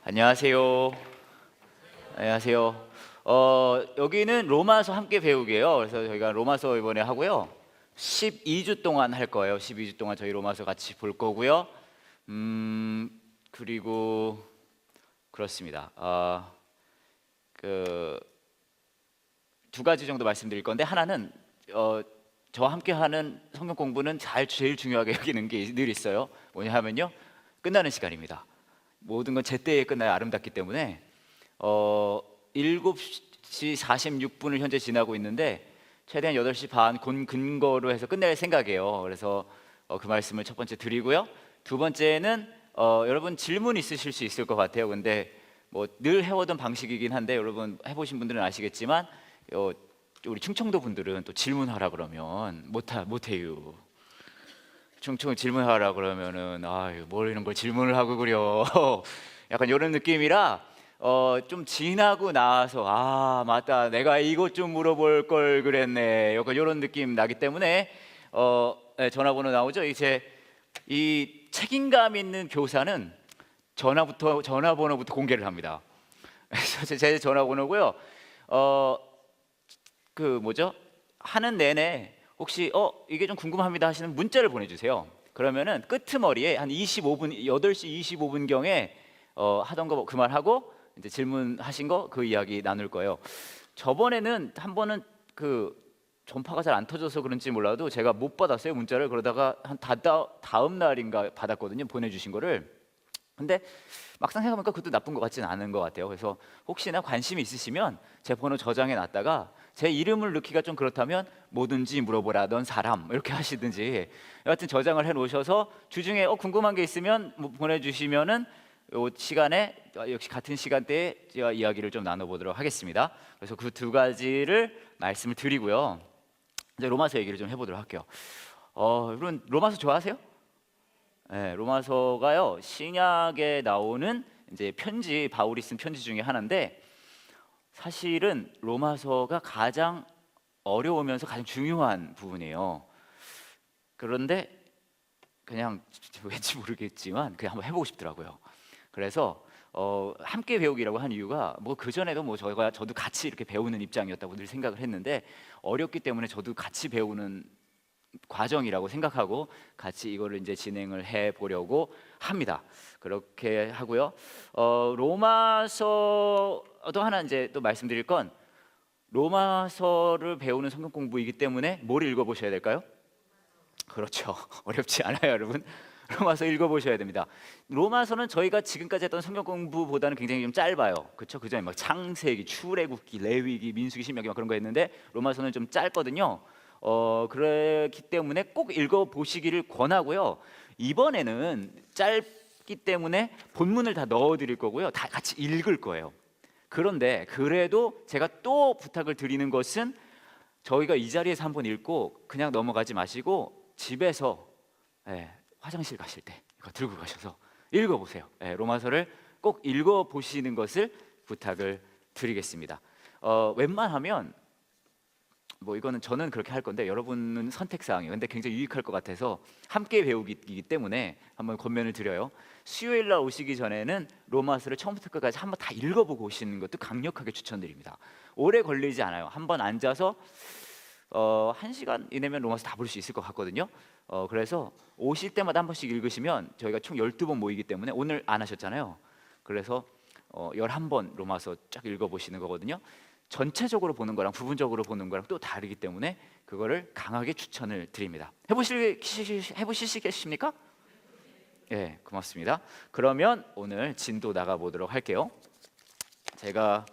안녕하세요. 안녕하세요. 여기는 로마서 함께 배우기예요. 그래서 저희가 로마서 이번에 하고요. 12주 동안 할 거예요. 12주 동안 저희 로마서 같이 볼 거고요. 그리고 그렇습니다. 그 두 가지 정도 말씀드릴 건데, 하나는 저와 함께 하는 성경 공부는 제일 중요하게 여기는 게 늘 있어요. 뭐냐 하면요, 끝나는 시간입니다. 모든 건 제때에 끝나야 아름답기 때문에 7시 46분을 현재 지나고 있는데, 최대한 8시 반 근거로 해서 끝낼 생각이에요. 그래서 그 말씀을 첫 번째 드리고요. 두 번째는 여러분 질문 있으실 수 있을 것 같아요. 근데 뭐 늘 해오던 방식이긴 한데, 여러분 해보신 분들은 아시겠지만 우리 충청도 분들은 또 질문하라 그러면 못해요. 충청 질문하라 그러면은 뭘 이런 걸 질문을 하고 그려. 약간 이런 느낌이라 좀 지나고 나서 맞다, 내가 이것 좀 물어볼 걸 그랬네, 약간 이런 느낌 나기 때문에 네, 전화번호 나오죠. 이제 이 책임감 있는 교사는 전화번호부터 공개를 합니다. 그래서 제 전화번호고요. 하는 내내 혹시 이게 좀 궁금합니다 하시는 문자를 보내주세요. 그러면은 끄트머리에 한 25분, 8시 25분경에 하던 거 그만하고 이제 질문하신 거 그 이야기 나눌 거예요. 저번에는 한 번은 그 전파가 잘 안 터져서 그런지 몰라도 제가 못 받았어요, 문자를. 그러다가 한 다음 날인가 받았거든요, 보내주신 거를. 근데 막상 생각해보니까 그것도 나쁜 것 같지는 않은 것 같아요. 그래서 혹시나 관심이 있으시면 제 번호 저장해 놨다가, 제 이름을 넣기가 좀 그렇다면 뭐든지 물어보라던 사람 이렇게 하시든지, 여하튼 저장을 해 놓으셔서 주중에 궁금한 게 있으면 보내주시면은 요 시간에 역시 같은 시간대에 제가 이야기를 좀 나눠보도록 하겠습니다. 그래서 그 두 가지를 말씀을 드리고요. 이제 로마서 얘기를 좀 해보도록 할게요. 여러분 로마서 좋아하세요? 네, 로마서가요, 신약에 나오는 이제 바울이 쓴 편지 중에 하나인데, 사실은 로마서가 가장 어려우면서 가장 중요한 부분이에요. 그런데 그냥 왠지 모르겠지만 그냥 한번 해보고 싶더라고요. 그래서 함께 배우기라고 한 이유가, 뭐 그 전에도 저도 같이 이렇게 배우는 입장이었다고 늘 생각을 했는데, 어렵기 때문에 저도 같이 배우는 과정이라고 생각하고 같이 이거를 이제 진행을 해 보려고 합니다. 그렇게 하고요. 로마서도 하나 이제 또 말씀드릴 건, 로마서를 배우는 성경 공부이기 때문에 뭘 읽어보셔야 될까요? 그렇죠. 어렵지 않아요, 여러분. 로마서 읽어보셔야 됩니다. 로마서는 저희가 지금까지 했던 성경 공부보다는 굉장히 좀 짧아요. 그렇죠? 그전에 막 창세기, 출애굽기, 레위기, 민수기, 신명기 막 그런 거 했는데, 로마서는 좀 짧거든요. 그렇기 때문에 꼭 읽어보시기를 권하고요. 이번에는 짧기 때문에 본문을 다 넣어드릴 거고요, 다 같이 읽을 거예요. 그런데 그래도 제가 또 부탁을 드리는 것은, 저희가 이 자리에서 한번 읽고 그냥 넘어가지 마시고 집에서 화장실 가실 때 이거 들고 가셔서 읽어보세요. 로마서를 꼭 읽어보시는 것을 부탁을 드리겠습니다. 웬만하면 뭐 이거는 저는 그렇게 할 건데, 여러분은 선택사항이에요. 근데 굉장히 유익할 것 같아서 함께 배우기이기 때문에 한번 권면을 드려요. 수요일 날 오시기 전에는 로마서를 처음부터 끝까지 한번 다 읽어보고 오시는 것도 강력하게 추천드립니다. 오래 걸리지 않아요. 한번 앉아서 1시간 이내면 로마서 다 볼 수 있을 것 같거든요. 그래서 오실 때마다 한 번씩 읽으시면, 저희가 총 12번 모이기 때문에 오늘 안 하셨잖아요. 그래서 11번 로마서 쫙 읽어보시는 거거든요. 전체적으로 보는 거랑 부분적으로 보는 거랑 또 다르기 때문에 그거를 강하게 추천을 드립니다. 해보시겠습니까? 예, 고맙습니다. 그러면 오늘 진도 나가보도록 할게요. 제가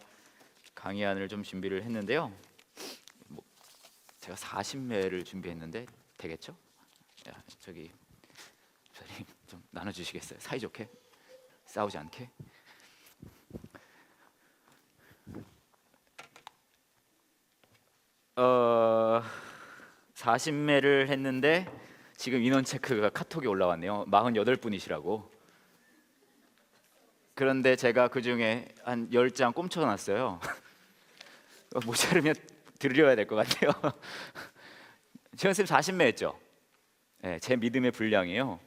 강의안을 좀 준비를 했는데요. 제가 40매를 준비했는데 되겠죠? 저기 선생님 좀 나눠주시겠어요? 사이좋게, 싸우지 않게. 40매를 했는데 지금 인원 체크가 카톡이 올라왔네요. 48분이시라고. 그런데 제가 그 중에 한 10장 꼼쳐놨어요. 모자르면 드려야 될 것 같아요. 지원쌤 40매 했죠? 제 믿음의 분량이에요.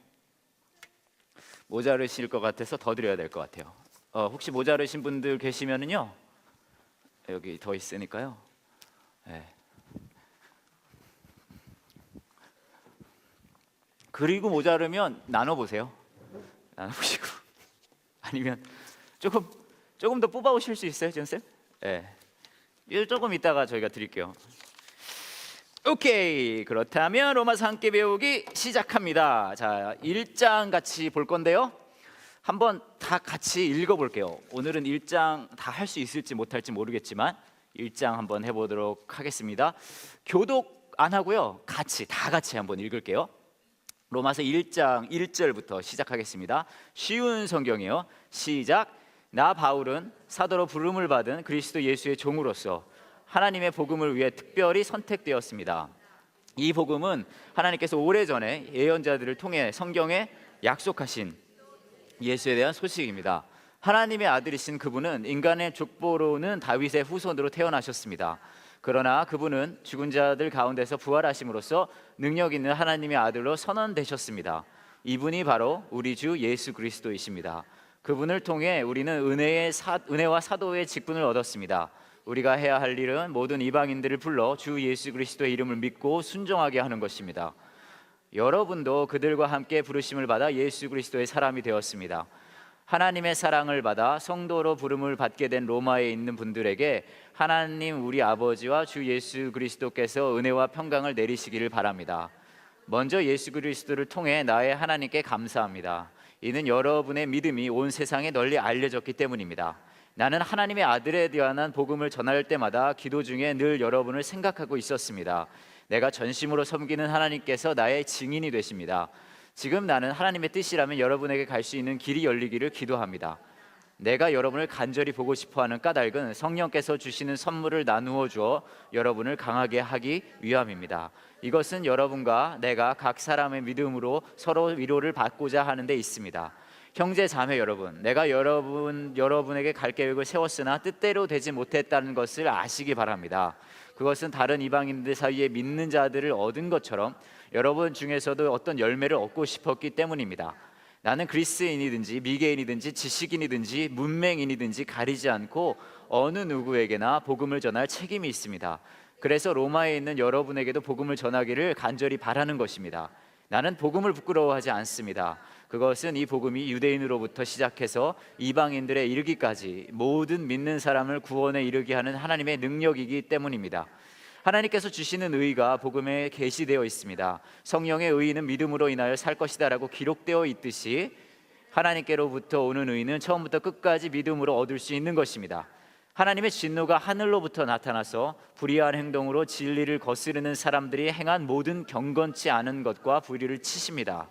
모자르실 것 같아서 더 드려야 될 것 같아요. 혹시 모자르신 분들 계시면은요, 여기 더 있으니까요. 네. 그리고 모자르면 나눠보세요. 나눠보시고 아니면 조금 더 뽑아 오실 수 있어요, 전 쌤? 네. 이거 조금 이따가 저희가 드릴게요. 오케이, 그렇다면 로마서 함께 배우기 시작합니다. 자, 1장 같이 볼 건데요, 한번 다 같이 읽어볼게요. 오늘은 1장 다 할 수 있을지 못할지 모르겠지만 1장 한번 해보도록 하겠습니다. 교독 안 하고요, 다 같이 한번 읽을게요. 로마서 1장 1절부터 시작하겠습니다. 쉬운 성경이에요. 시작. 나 바울은 사도로 부름을 받은 그리스도 예수의 종으로서 하나님의 복음을 위해 특별히 선택되었습니다. 이 복음은 하나님께서 오래전에 예언자들을 통해 성경에 약속하신 예수에 대한 소식입니다. 하나님의 아들이신 그분은 인간의 족보로는 다윗의 후손으로 태어나셨습니다. 그러나 그분은 죽은 자들 가운데서 부활하심으로써 능력 있는 하나님의 아들로 선언되셨습니다. 이분이 바로 우리 주 예수 그리스도이십니다. 그분을 통해 우리는 은혜와 사도의 직분을 얻었습니다. 우리가 해야 할 일은 모든 이방인들을 불러 주 예수 그리스도의 이름을 믿고 순종하게 하는 것입니다. 여러분도 그들과 함께 부르심을 받아 예수 그리스도의 사람이 되었습니다. 하나님의 사랑을 받아 성도로 부름을 받게 된 로마에 있는 분들에게 하나님 우리 아버지와 주 예수 그리스도께서 은혜와 평강을 내리시기를 바랍니다. 먼저 예수 그리스도를 통해 나의 하나님께 감사합니다. 이는 여러분의 믿음이 온 세상에 널리 알려졌기 때문입니다. 나는 하나님의 아들에 대한 복음을 전할 때마다 기도 중에 늘 여러분을 생각하고 있었습니다. 내가 전심으로 섬기는 하나님께서 나의 증인이 되십니다. 지금 나는 하나님의 뜻이라면 여러분에게 갈 수 있는 길이 열리기를 기도합니다. 내가 여러분을 간절히 보고 싶어하는 까닭은 성령께서 주시는 선물을 나누어 주어 여러분을 강하게 하기 위함입니다. 이것은 여러분과 내가 각 사람의 믿음으로 서로 위로를 받고자 하는 데 있습니다. 형제 자매 여러분, 내가 여러분에게 갈 계획을 세웠으나 뜻대로 되지 못했다는 것을 아시기 바랍니다. 그것은 다른 이방인들 사이에 믿는 자들을 얻은 것처럼 여러분 중에서도 어떤 열매를 얻고 싶었기 때문입니다. 나는 그리스인이든지 미개인이든지 지식인이든지 문맹인이든지 가리지 않고 어느 누구에게나 복음을 전할 책임이 있습니다. 그래서 로마에 있는 여러분에게도 복음을 전하기를 간절히 바라는 것입니다. 나는 복음을 부끄러워하지 않습니다. 그것은 이 복음이 유대인으로부터 시작해서 이방인들에 이르기까지 모든 믿는 사람을 구원에 이르게 하는 하나님의 능력이기 때문입니다. 하나님께서 주시는 의가 복음에 계시되어 있습니다. 성령의 의는 믿음으로 인하여 살 것이다라고 기록되어 있듯이 하나님께로부터 오는 의는 처음부터 끝까지 믿음으로 얻을 수 있는 것입니다. 하나님의 진노가 하늘로부터 나타나서 불의한 행동으로 진리를 거스르는 사람들이 행한 모든 경건치 않은 것과 불의를 치십니다.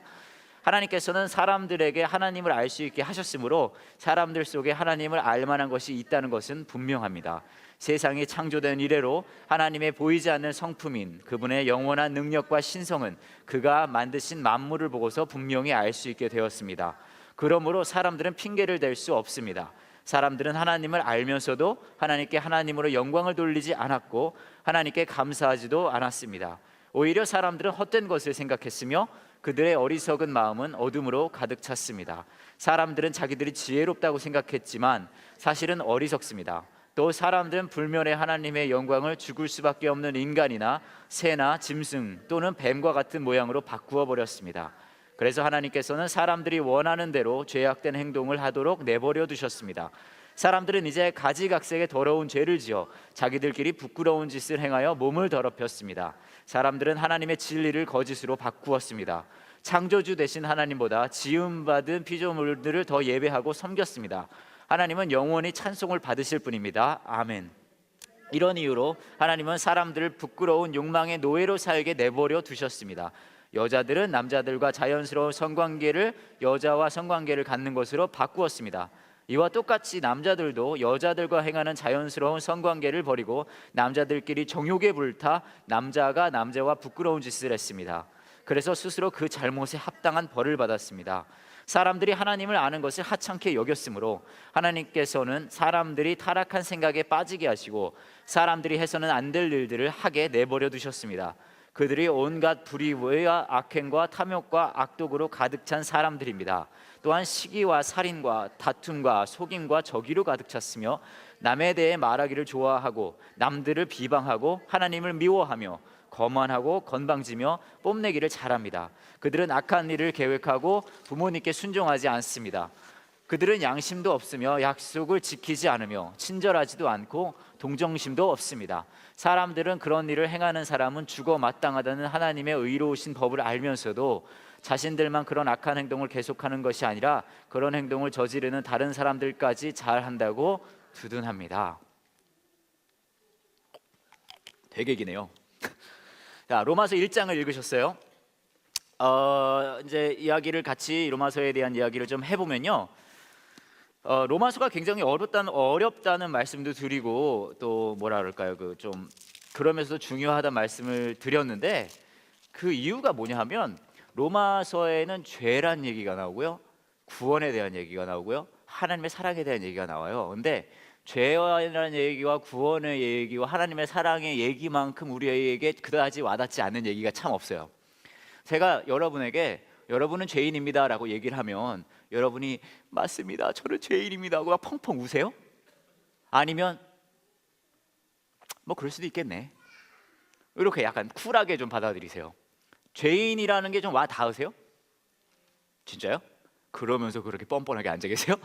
하나님께서는 사람들에게 하나님을 알 수 있게 하셨으므로 사람들 속에 하나님을 알 만한 것이 있다는 것은 분명합니다. 세상이 창조된 이래로 하나님의 보이지 않는 성품인 그분의 영원한 능력과 신성은 그가 만드신 만물을 보고서 분명히 알 수 있게 되었습니다. 그러므로 사람들은 핑계를 댈 수 없습니다. 사람들은 하나님을 알면서도 하나님께 하나님으로 영광을 돌리지 않았고 하나님께 감사하지도 않았습니다. 오히려 사람들은 헛된 것을 생각했으며 그들의 어리석은 마음은 어둠으로 가득 찼습니다. 사람들은 자기들이 지혜롭다고 생각했지만 사실은 어리석습니다. 또 사람들은 불멸의 하나님의 영광을 죽을 수밖에 없는 인간이나 새나 짐승 또는 뱀과 같은 모양으로 바꾸어 버렸습니다. 그래서 하나님께서는 사람들이 원하는 대로 죄악된 행동을 하도록 내버려 두셨습니다. 사람들은 이제 가지각색의 더러운 죄를 지어 자기들끼리 부끄러운 짓을 행하여 몸을 더럽혔습니다. 사람들은 하나님의 진리를 거짓으로 바꾸었습니다. 창조주 되신 하나님보다 지음받은 피조물들을 더 예배하고 섬겼습니다. 하나님은 영원히 찬송을 받으실 분입니다. 아멘. 이런 이유로 하나님은 사람들을 부끄러운 욕망의 노예로 살게 내버려 두셨습니다. 여자들은 남자들과 자연스러운 성관계를 여자와 성관계를 갖는 것으로 바꾸었습니다. 이와 똑같이 남자들도 여자들과 행하는 자연스러운 성관계를 버리고 남자들끼리 정욕에 불타 남자가 남자와 부끄러운 짓을 했습니다. 그래서 스스로 그 잘못에 합당한 벌을 받았습니다. 사람들이 하나님을 아는 것을 하찮게 여겼으므로 하나님께서는 사람들이 타락한 생각에 빠지게 하시고 사람들이 해서는 안 될 일들을 하게 내버려 두셨습니다. 그들이 온갖 불의와 악행과 탐욕과 악독으로 가득 찬 사람들입니다. 또한 시기와 살인과 다툼과 속임과 저기로 가득 찼으며 남에 대해 말하기를 좋아하고 남들을 비방하고 하나님을 미워하며 거만하고 건방지며 뽐내기를 잘합니다. 그들은 악한 일을 계획하고 부모님께 순종하지 않습니다. 그들은 양심도 없으며 약속을 지키지 않으며 친절하지도 않고 동정심도 없습니다. 사람들은 그런 일을 행하는 사람은 죽어 마땅하다는 하나님의 의로우신 법을 알면서도 자신들만 그런 악한 행동을 계속하는 것이 아니라 그런 행동을 저지르는 다른 사람들까지 잘한다고 두둔합니다. 되게 기네요. 자, 로마서 1장을 읽으셨어요? 이제 이야기를 같이 로마서에 대한 이야기를 좀 해보면요. 로마서가 굉장히 어렵다는 말씀도 드리고 또 뭐라 그럴까요? 좀 그러면서도 중요하다는 말씀을 드렸는데 그 이유가 뭐냐 하면 로마서에는 죄란 얘기가 나오고요, 구원에 대한 얘기가 나오고요, 하나님의 사랑에 대한 얘기가 나와요. 근데 죄라는 얘기와 구원의 얘기와 하나님의 사랑의 얘기만큼 우리에게 그다지 와닿지 않는 얘기가 참 없어요. 제가 여러분에게 여러분은 죄인입니다 라고 얘기를 하면 여러분이 맞습니다, 저는 죄인입니다 하고 막 펑펑 우세요? 아니면 뭐 그럴 수도 있겠네 이렇게 약간 쿨하게 좀 받아들이세요? 죄인이라는 게 좀 와 닿으세요? 진짜요? 그러면서 그렇게 뻔뻔하게 앉아 계세요?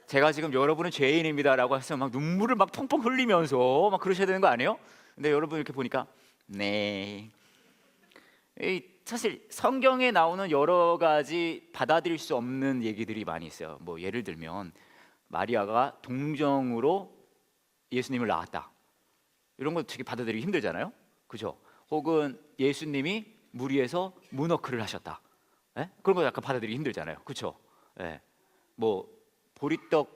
제가 지금 여러분은 죄인입니다 라고 해서 막 눈물을 막 펑펑 흘리면서 막 그러셔야 되는 거 아니에요? 근데 여러분 이렇게 보니까 네, 사실 성경에 나오는 여러 가지 받아들일 수 없는 얘기들이 많이 있어요. 뭐 예를 들면 마리아가 동정으로 예수님을 낳았다, 이런 거 되게 받아들이기 힘들잖아요, 그죠? 혹은 예수님이 물 위에서 문어크를 하셨다, 예? 그런 거 약간 받아들이기 힘들잖아요, 그렇죠? 예. 뭐 보리떡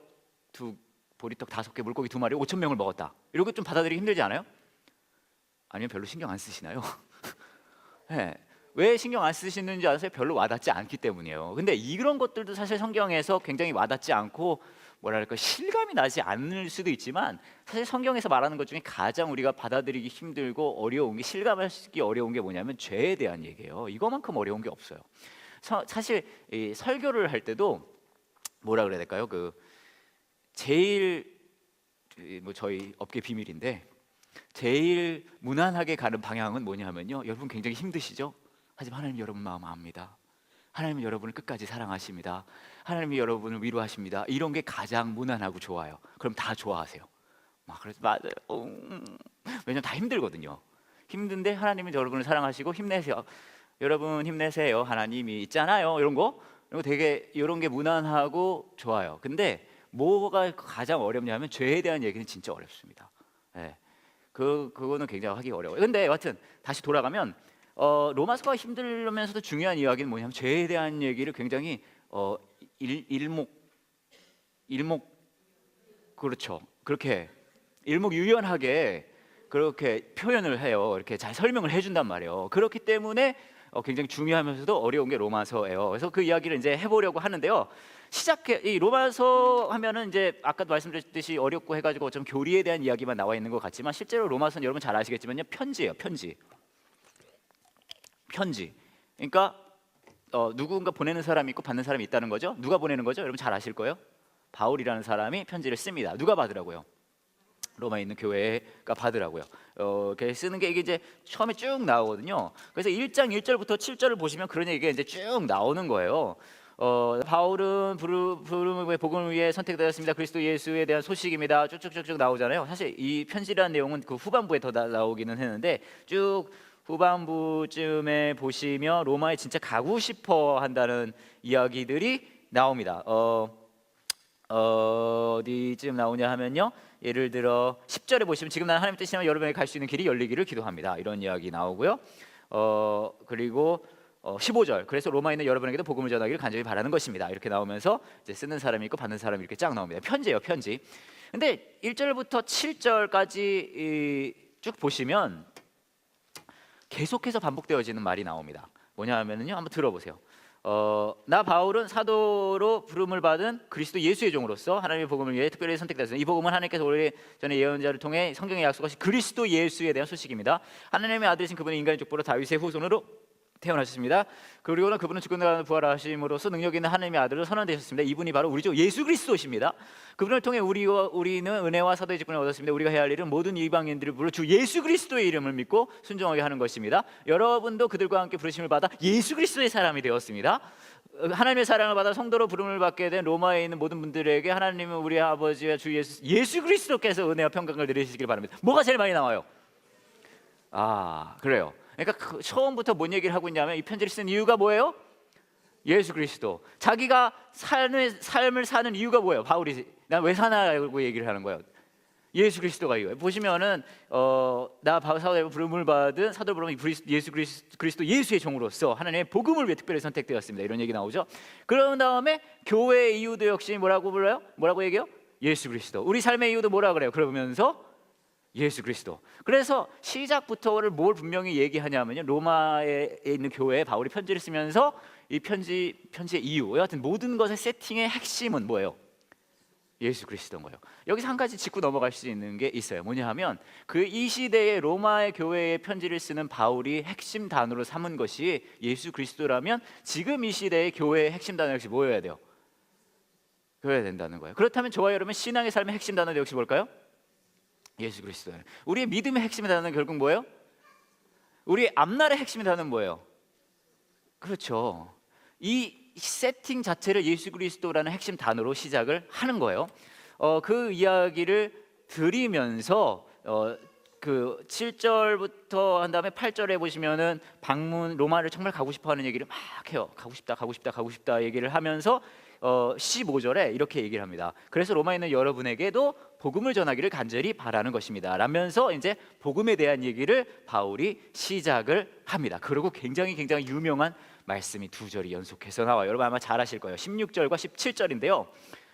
5개 물고기 2마리 5,000명을 먹었다, 이런 거 좀 받아들이기 힘들지 않아요? 아니면 별로 신경 안 쓰시나요? 예. 왜 신경 안 쓰시는지 아세요? 별로 와닿지 않기 때문이에요. 근데 이런 것들도 사실 성경에서 굉장히 와닿지 않고 뭐랄까 실감이 나지 않을 수도 있지만 사실 성경에서 말하는 것 중에 가장 우리가 받아들이기 힘들고 어려운 게, 실감하기 어려운 게 뭐냐면 죄에 대한 얘기예요. 이거만큼 어려운 게 없어요. 사실 이 설교를 할 때도 뭐라 그래야 될까요? 제일 뭐 저희 업계 비밀인데 제일 무난하게 가는 방향은 뭐냐면요, 여러분 굉장히 힘드시죠? 하지만 하나님 여러분 마음 압니다. 하나님은 여러분을 끝까지 사랑하십니다. 하나님이 여러분을 위로하십니다. 이런 게 가장 무난하고 좋아요. 그럼 다 좋아하세요. 막 그래서 맞아요. 왜냐면 다 힘들거든요. 힘든데 하나님은 여러분을 사랑하시고 힘내세요. 여러분 힘내세요. 하나님이 있잖아요. 이런 거 되게 이런 게 무난하고 좋아요. 근데 뭐가 가장 어렵냐면 죄에 대한 얘기는 진짜 어렵습니다. 네. 그거는 굉장히 하기 어려워요. 근데 여하튼 다시 돌아가면 로마서가 힘들면서도 중요한 이야기는 뭐냐면 죄에 대한 얘기를 굉장히 일목 그렇죠, 그렇게 일목요연하게 그렇게 표현을 해요. 이렇게 잘 설명을 해준단 말이에요. 그렇기 때문에 굉장히 중요하면서도 어려운 게 로마서예요. 그래서 그 이야기를 이제 해보려고 하는데요. 이 로마서 하면은 이제 아까도 말씀드렸듯이 어렵고 해가지고 좀 교리에 대한 이야기만 나와 있는 것 같지만 실제로 로마서는 여러분 잘 아시겠지만요, 편지예요. 편지. 그러니까 누군가 보내는 사람이 있고 받는 사람이 있다는 거죠. 누가 보내는 거죠? 여러분 잘 아실 거예요. 바울이라는 사람이 편지를 씁니다. 누가 받으라고요? 로마에 있는 교회가 받으라고요. 이렇게 쓰는 게 이게 이제 처음에 쭉 나오거든요. 그래서 1장 1절부터 7절을 보시면 그런 얘기가 이제 쭉 나오는 거예요. 바울은 부름의 복음을 위해 선택되었습니다. 그리스도 예수에 대한 소식입니다. 쭉쭉쭉쭉 나오잖아요. 사실 이 편지라는 내용은 그 후반부에 더 나오기는 했는데 쭉 후반부쯤에 보시면 로마에 진짜 가고 싶어 한다는 이야기들이 나옵니다. 어디쯤 나오냐 하면요, 예를 들어 10절에 보시면 지금 나는 하나님 뜻이면 여러분에게 갈 수 있는 길이 열리기를 기도합니다, 이런 이야기 나오고요. 그리고 15절, 그래서 로마에 있는 여러분에게도 복음을 전하기를 간절히 바라는 것입니다, 이렇게 나오면서 이제 쓰는 사람이 있고 받는 사람이 이렇게 쫙 나옵니다. 편지예요, 편지. 근데 1절부터 7절까지 쭉 보시면 계속해서 반복되어지는 말이 나옵니다. 뭐냐 하면은요, 한번 들어보세요. 나 바울은 사도로 부름을 받은 그리스도 예수의 종으로서 하나님의 복음을 위해 특별히 선택되었습니다. 이 복음은 하나님께서 오래 전에 예언자를 통해 성경에 약속하신 그리스도 예수에 대한 소식입니다. 하나님의 아들이신 그분은 인간의 족보로 다윗의 후손으로 태어나셨습니다. 그리고는 그분은 죽은 자가 부활하심으로써 능력 있는 하나님의 아들로 선언되셨습니다. 이분이 바로 우리 주 예수 그리스도십니다. 그분을 통해 우리는 은혜와 사도의 직분을 얻었습니다. 우리가 해야 할 일은 모든 이방인들을 부르 주 예수 그리스도의 이름을 믿고 순종하게 하는 것입니다. 여러분도 그들과 함께 부르심을 받아 예수 그리스도의 사람이 되었습니다. 하나님의 사랑을 받아 성도로 부름을 받게 된 로마에 있는 모든 분들에게 하나님은 우리 아버지와 주 예수 그리스도께서 은혜와 평강을 내리시길 바랍니다. 뭐가 제일 많이 나와요? 그래요. 그러니까 처음부터 뭔 얘기를 하고 있냐면 이 편지를 쓴 이유가 뭐예요? 예수 그리스도. 자기가 삶을 사는 이유가 뭐예요? 바울이 난 왜 사나라고 얘기를 하는 거예요. 예수 그리스도가 이거예요. 보시면은 나 사도의 부름을 받은 사도 부름은 예수 그리스도 예수의 종으로서 하나님의 복음을 위해 특별히 선택되었습니다. 이런 얘기 나오죠. 그런 다음에 교회의 이유도 역시 뭐라고 불러요? 뭐라고 얘기해요? 예수 그리스도. 우리 삶의 이유도 뭐라 그래요? 그러면서 예수 그리스도. 그래서 시작부터를 뭘 분명히 얘기하냐면요, 로마에 있는 교회에 바울이 편지를 쓰면서 이 편지의 이유, 여하튼 모든 것의 세팅의 핵심은 뭐예요? 예수 그리스도인 거예요. 여기서 한 가지 짚고 넘어갈 수 있는 게 있어요. 뭐냐 하면 이 시대에 로마의 교회에 편지를 쓰는 바울이 핵심 단어로 삼은 것이 예수 그리스도라면 지금 이 시대의 교회의 핵심 단어 역시 뭐여야 돼요? 그래야 된다는 거예요. 그렇다면 저와 여러분 신앙의 삶의 핵심 단어 역시 뭘까요? 예수 그리스도예요. 우리의 믿음의 핵심이 단어는 결국 뭐예요? 우리의 앞날의 핵심이 단어는 뭐예요? 그렇죠. 이 세팅 자체를 예수 그리스도라는 핵심 단어로 시작을 하는 거예요. 그 이야기를 드리면서 그 7절부터 한 다음에 8절에 보시면은 로마를 정말 가고 싶어하는 얘기를 막 해요. 가고 싶다 얘기를 하면서 15절에 이렇게 얘기를 합니다. 그래서 로마에 있는 여러분에게도 복음을 전하기를 간절히 바라는 것입니다 라면서 이제 복음에 대한 얘기를 바울이 시작을 합니다. 그리고 굉장히 유명한 말씀이 두 절이 연속해서 나와요. 여러분 아마 잘 아실 거예요. 16절과 17절인데요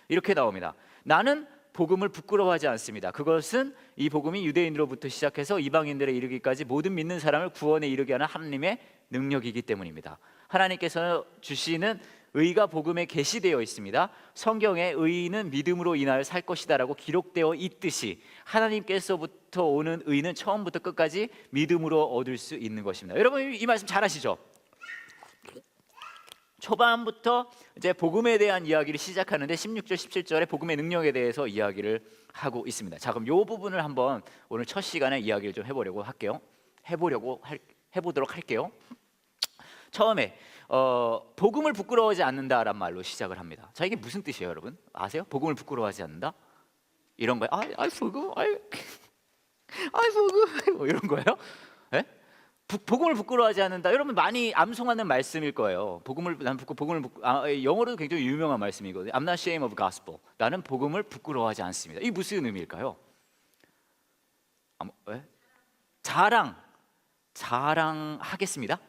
이렇게 나옵니다. 나는 복음을 부끄러워하지 않습니다. 그것은 이 복음이 유대인으로부터 시작해서 이방인들에 이르기까지 모든 믿는 사람을 구원에 이르게 하는 하나님의 능력이기 때문입니다. 하나님께서 주시는 의가 복음에 게시되어 있습니다. 성경에 의인은 믿음으로 인하여 살 것이다 라고 기록되어 있듯이 하나님께서부터 오는 의는 처음부터 끝까지 믿음으로 얻을 수 있는 것입니다. 여러분 이 말씀 잘 아시죠? 초반부터 이제 복음에 대한 이야기를 시작하는데 16절 17절에 복음의 능력에 대해서 이야기를 하고 있습니다. 자, 그럼 이 부분을 한번 오늘 첫 시간에 이야기를 좀 해보도록 할게요. 처음에 복음을 부끄러워하지 않는다란 말로 시작을 합니다. 자, 이게 무슨 뜻이에요, 여러분? 아세요? 복음을 부끄러워하지 않는다? 이런 거예요. 복음, 복음, 뭐 이런 거예요? 네? 복음을 부끄러워하지 않는다. 여러분 많이 암송하는 말씀일 거예요. 영어로도 굉장히 유명한 말씀이거든요. I'm not ashamed of gospel. 나는 복음을 부끄러워하지 않습니다. 이게 무슨 의미일까요? 자랑하겠습니다.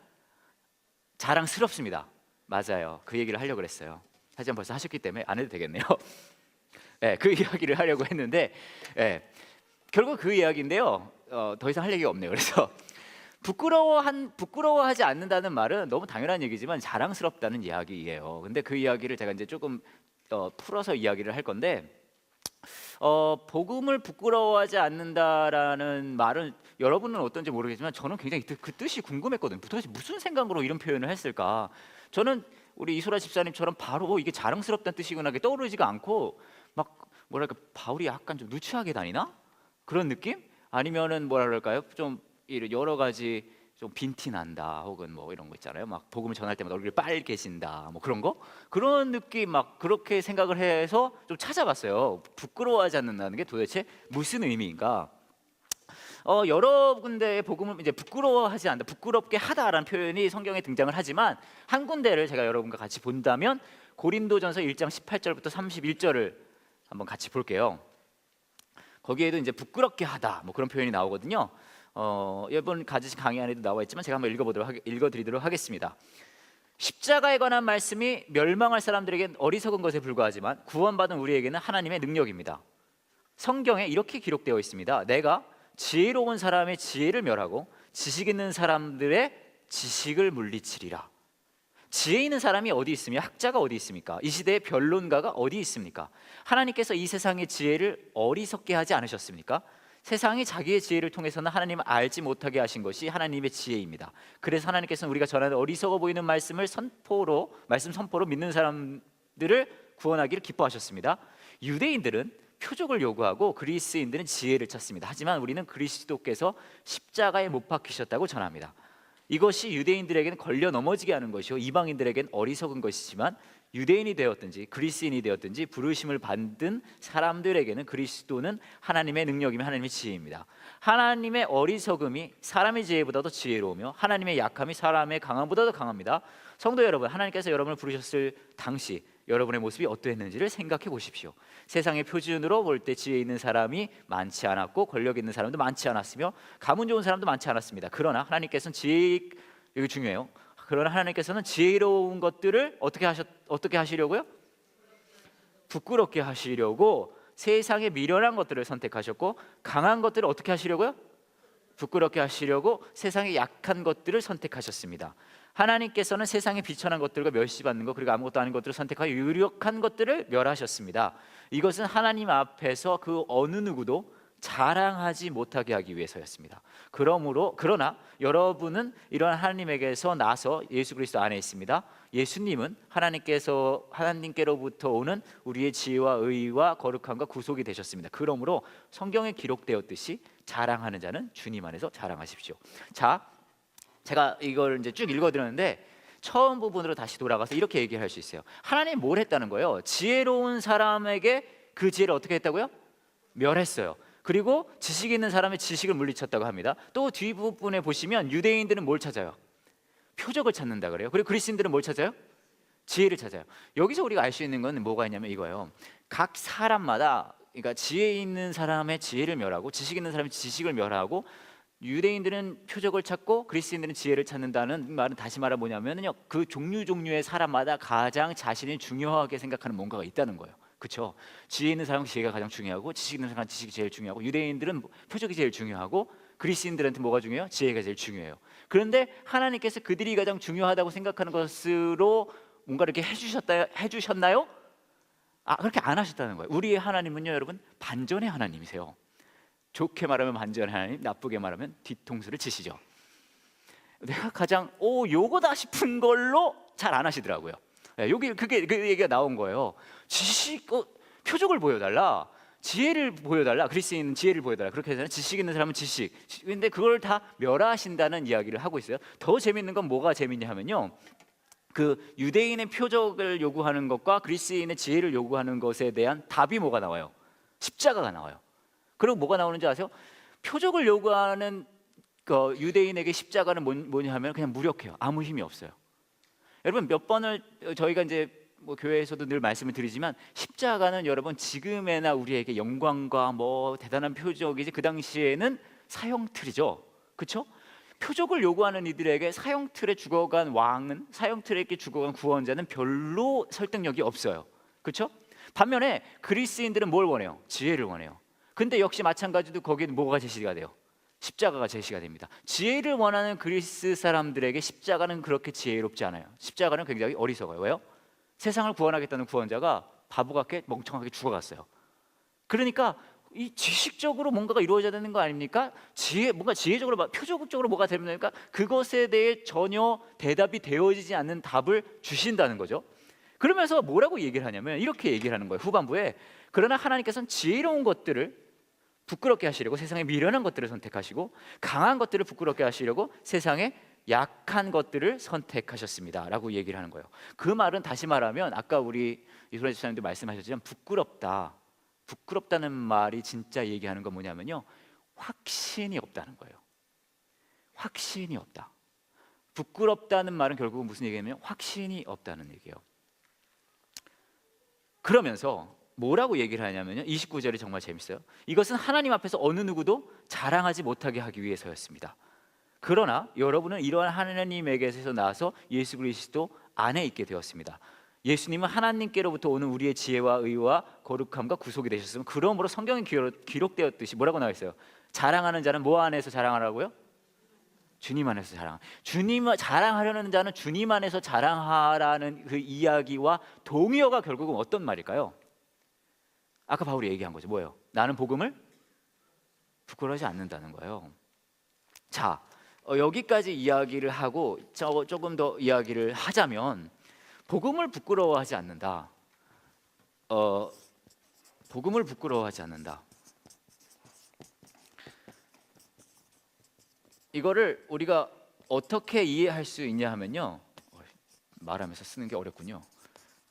자랑스럽습니다. 맞아요. 그 얘기를 하려고 그랬어요. 하지만 벌써 하셨기 때문에 안 해도 되겠네요. 네, 그 이야기를 하려고 했는데 결국 그 이야기인데요. 더 이상 할 얘기가 없네요. 그래서 부끄러워하지 않는다는 말은 너무 당연한 얘기지만 자랑스럽다는 이야기예요. 근데 그 이야기를 제가 이제 조금 풀어서 이야기를 할 건데 복음을 부끄러워하지 않는다라는 말은 여러분은 어떤지 모르겠지만 저는 굉장히 그 뜻이 궁금했거든요. 도대체 무슨 생각으로 이런 표현을 했을까? 저는 우리 이소라 집사님처럼 바로 이게 자랑스럽다는 뜻이구나 떠오르지가 않고 막 뭐랄까 바울이 약간 좀 누추하게 다니나? 그런 느낌? 아니면은 뭐라 그럴까요? 좀 여러 가지 좀 빈티난다 혹은 뭐 이런 거 있잖아요. 막 복음을 전할 때마다 얼굴이 빨개진다 뭐 그런 느낌 막 그렇게 생각을 해서 좀 찾아봤어요. 부끄러워하지 않는다는 게 도대체 무슨 의미인가? 여러 군데의 복음을 이제 부끄러워하지 않는다, 부끄럽게 하다라는 표현이 성경에 등장을 하지만 한 군데를 제가 여러분과 같이 본다면 고린도전서 1장 18절부터 31절을 한번 같이 볼게요. 거기에도 이제 부끄럽게 하다 뭐 그런 표현이 나오거든요. 이번 가지신 강의 안에도 나와 있지만 제가 한번 읽어드리도록 하겠습니다. 십자가에 관한 말씀이 멸망할 사람들에겐 어리석은 것에 불과하지만 구원받은 우리에게는 하나님의 능력입니다. 성경에 이렇게 기록되어 있습니다. 내가 지혜로운 사람의 지혜를 멸하고 지식 있는 사람들의 지식을 물리치리라. 지혜 있는 사람이 어디 있으며 학자가 어디 있습니까? 이 시대의 변론가가 어디 있습니까? 하나님께서 이 세상의 지혜를 어리석게 하지 않으셨습니까? 세상이 자기의 지혜를 통해서는 하나님을 알지 못하게 하신 것이 하나님의 지혜입니다. 그래서 하나님께서는 우리가 전하는 어리석어 보이는 말씀 선포로 믿는 사람들을 구원하기를 기뻐하셨습니다. 유대인들은 표적을 요구하고 그리스인들은 지혜를 찾습니다. 하지만 우리는 그리스도께서 십자가에 못 박히셨다고 전합니다. 이것이 유대인들에게는 걸려 넘어지게 하는 것이요 이방인들에게는 어리석은 것이지만 유대인이 되었든지 그리스인이 되었든지 부르심을 받은 사람들에게는 그리스도는 하나님의 능력이며 하나님의 지혜입니다. 하나님의 어리석음이 사람의 지혜보다도 지혜로우며 하나님의 약함이 사람의 강함보다도 강합니다. 성도 여러분, 하나님께서 여러분을 부르셨을 당시 여러분의 모습이 어떠했는지를 생각해 보십시오. 세상의 표준으로 볼 때 지혜 있는 사람이 많지 않았고 권력 있는 사람도 많지 않았으며 가문 좋은 사람도 많지 않았습니다. 그러나 하나님께서는 이거 중요해요. 그러나 하나님께서는 지혜로운 것들을 어떻게 하시려고요? 부끄럽게 하시려고 세상의 미련한 것들을 선택하셨고 강한 것들을 어떻게 하시려고요? 부끄럽게 하시려고 세상의 약한 것들을 선택하셨습니다. 하나님께서는 세상의 비천한 것들과 멸시받는 것 그리고 아무것도 아닌 것들을 선택하여 유력한 것들을 멸하셨습니다. 이것은 하나님 앞에서 그 어느 누구도 자랑하지 못하게 하기 위해서였습니다. 그러나 여러분은 이러한 하나님에게서 나서 예수 그리스도 안에 있습니다. 예수님은 하나님께로부터 오는 우리의 지혜와 의와 거룩함과 구속이 되셨습니다. 그러므로 성경에 기록되었듯이 자랑하는 자는 주님 안에서 자랑하십시오. 자, 제가 이걸 이제 쭉 읽어드렸는데 처음 부분으로 다시 돌아가서 이렇게 얘기할 수 있어요. 하나님 뭘 했다는 거예요? 지혜로운 사람에게 그 지혜를 어떻게 했다고요? 멸했어요. 그리고 지식 있는 사람의 지식을 물리쳤다고 합니다. 또 뒷부분에 보시면 유대인들은 뭘 찾아요? 표적을 찾는다 그래요. 그리고 그리스인들은 뭘 찾아요? 지혜를 찾아요. 여기서 우리가 알 수 있는 건 뭐가 있냐면 이거예요. 각 사람마다 그러니까 지혜 있는 사람의 지혜를 멸하고 지식 있는 사람의 지식을 멸하고 유대인들은 표적을 찾고 그리스인들은 지혜를 찾는다는 말은 다시 말하면 뭐냐면요, 그 종류의 사람마다 가장 자신이 중요하게 생각하는 뭔가가 있다는 거예요. 그렇죠? 지혜 있는 사람은 지혜가 가장 중요하고 지식 있는 사람은 지식이 제일 중요하고 유대인들은 표적이 제일 중요하고 그리스인들한테 뭐가 중요해요? 지혜가 제일 중요해요. 그런데 하나님께서 그들이 가장 중요하다고 생각하는 것으로 뭔가 이렇게 해주셨나요? 그렇게 안 하셨다는 거예요. 우리의 하나님은요, 여러분, 반전의 하나님이세요. 좋게 말하면 반전의 하나님, 나쁘게 말하면 뒤통수를 치시죠. 내가 가장 요거다 싶은 걸로 잘 안 하시더라고요. 여기 그 얘기가 나온 거예요. 표적을 보여달라, 지혜를 보여달라, 그리스인은 지혜를 보여달라. 그렇게 해서 지식 있는 사람은 지식. 근데 그걸 다 멸하신다는 이야기를 하고 있어요. 더 재밌는 건 뭐가 재밌냐 하면요, 그 유대인의 표적을 요구하는 것과 그리스인의 지혜를 요구하는 것에 대한 답이 뭐가 나와요? 십자가가 나와요. 그리고 뭐가 나오는지 아세요? 표적을 요구하는 그 유대인에게 십자가는 뭐냐 하면 그냥 무력해요. 아무 힘이 없어요. 여러분, 몇 번을 저희가 이제 뭐 교회에서도 늘 말씀을 드리지만 십자가는 여러분 지금에나 우리에게 영광과 뭐 대단한 표적이지 그 당시에는 사형틀이죠. 그렇죠? 표적을 요구하는 이들에게 사형틀에 죽어간 왕은, 사형틀에 죽어간 구원자는 별로 설득력이 없어요. 그렇죠? 반면에 그리스인들은 뭘 원해요? 지혜를 원해요. 근데 역시 마찬가지로 거기는 뭐가 제시가 돼요? 십자가가 제시가 됩니다. 지혜를 원하는 그리스 사람들에게 십자가는 그렇게 지혜롭지 않아요. 십자가는 굉장히 어리석어요. 왜요? 세상을 구원하겠다는 구원자가 바보 같게 멍청하게 죽어갔어요. 그러니까 이 지식적으로 뭔가가 이루어져야 되는 거 아닙니까? 뭔가 지혜적으로, 표적적으로 뭐가 되면 되니까 그것에 대해 전혀 대답이 되어지지 않는 답을 주신다는 거죠. 그러면서 뭐라고 얘기를 하냐면 이렇게 얘기를 하는 거예요. 후반부에 그러나 하나님께서는 지혜로운 것들을 부끄럽게 하시려고 세상에 미련한 것들을 선택하시고 강한 것들을 부끄럽게 하시려고 세상에 약한 것들을 선택하셨습니다 라고 얘기를 하는 거예요. 그 말은 다시 말하면 아까 우리 이소라 집사님도 말씀하셨지만 부끄럽다는 말이 진짜 얘기하는 건 뭐냐면요, 확신이 없다는 거예요. 확신이 없다. 부끄럽다는 말은 결국은 무슨 얘기냐면 확신이 없다는 얘기예요. 그러면서 뭐라고 얘기를 하냐면요, 29절이 정말 재밌어요. 이것은 하나님 앞에서 어느 누구도 자랑하지 못하게 하기 위해서였습니다. 그러나 여러분은 이러한 하나님에게서 나와서 예수 그리스도 안에 있게 되었습니다. 예수님은 하나님께로부터 오는 우리의 지혜와 의와 거룩함과 구속이 되셨으면, 그러므로 성경에 기록되었듯이 뭐라고 나와 있어요? 자랑하는 자는 뭐 안에서 자랑하라고요? 주님 안에서 자랑. 주님 자랑하려는 자는 주님 안에서 자랑하라는 그 이야기와 동의어가 결국은 어떤 말일까요? 아까 바울이 얘기한 거죠. 뭐예요? 나는 복음을 부끄러워하지 않는다는 거예요. 자, 여기까지 이야기를 하고 조금 더 이야기를 하자면 복음을 부끄러워하지 않는다. 복음을 부끄러워하지 않는다. 이거를 우리가 어떻게 이해할 수 있냐 하면요. 말하면서 쓰는 게 어렵군요.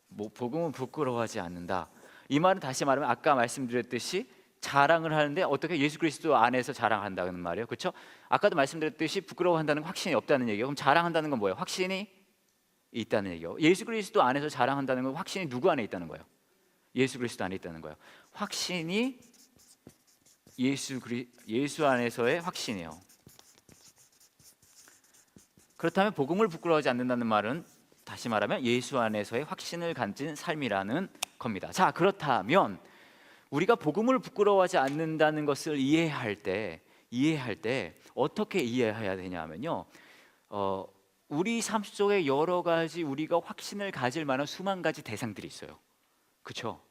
뭐 복음은 부끄러워하지 않는다. 이 말은 다시 말하면 아까 말씀드렸듯이 자랑을 하는데 어떻게 예수 그리스도 안에서 자랑한다는 말이에요. 그렇죠? 아까도 말씀드렸듯이 부끄러워한다는 건 확신이 없다는 얘기예요. 그럼 자랑한다는 건 뭐예요? 확신이 있다는 얘기예요. 예수 그리스도 안에서 자랑한다는 건 확신이 누구 안에 있다는 거예요? 예수 그리스도 안에 있다는 거예요. 확신이 예수 안에서의 확신이에요. 그렇다면 복음을 부끄러워하지 않는다는 말은 다시 말하면 예수 안에서의 확신을 가진 삶이라는 겁니다. 자, 그렇다면 우리가 복음을 부끄러워하지 않는다는 것을 이해할 때 어떻게 이해해야 되냐면요. 우리 삶 속에 여러 가지 우리가 확신을 가질 만한 수만 가지 대상들이 있어요. 그렇죠?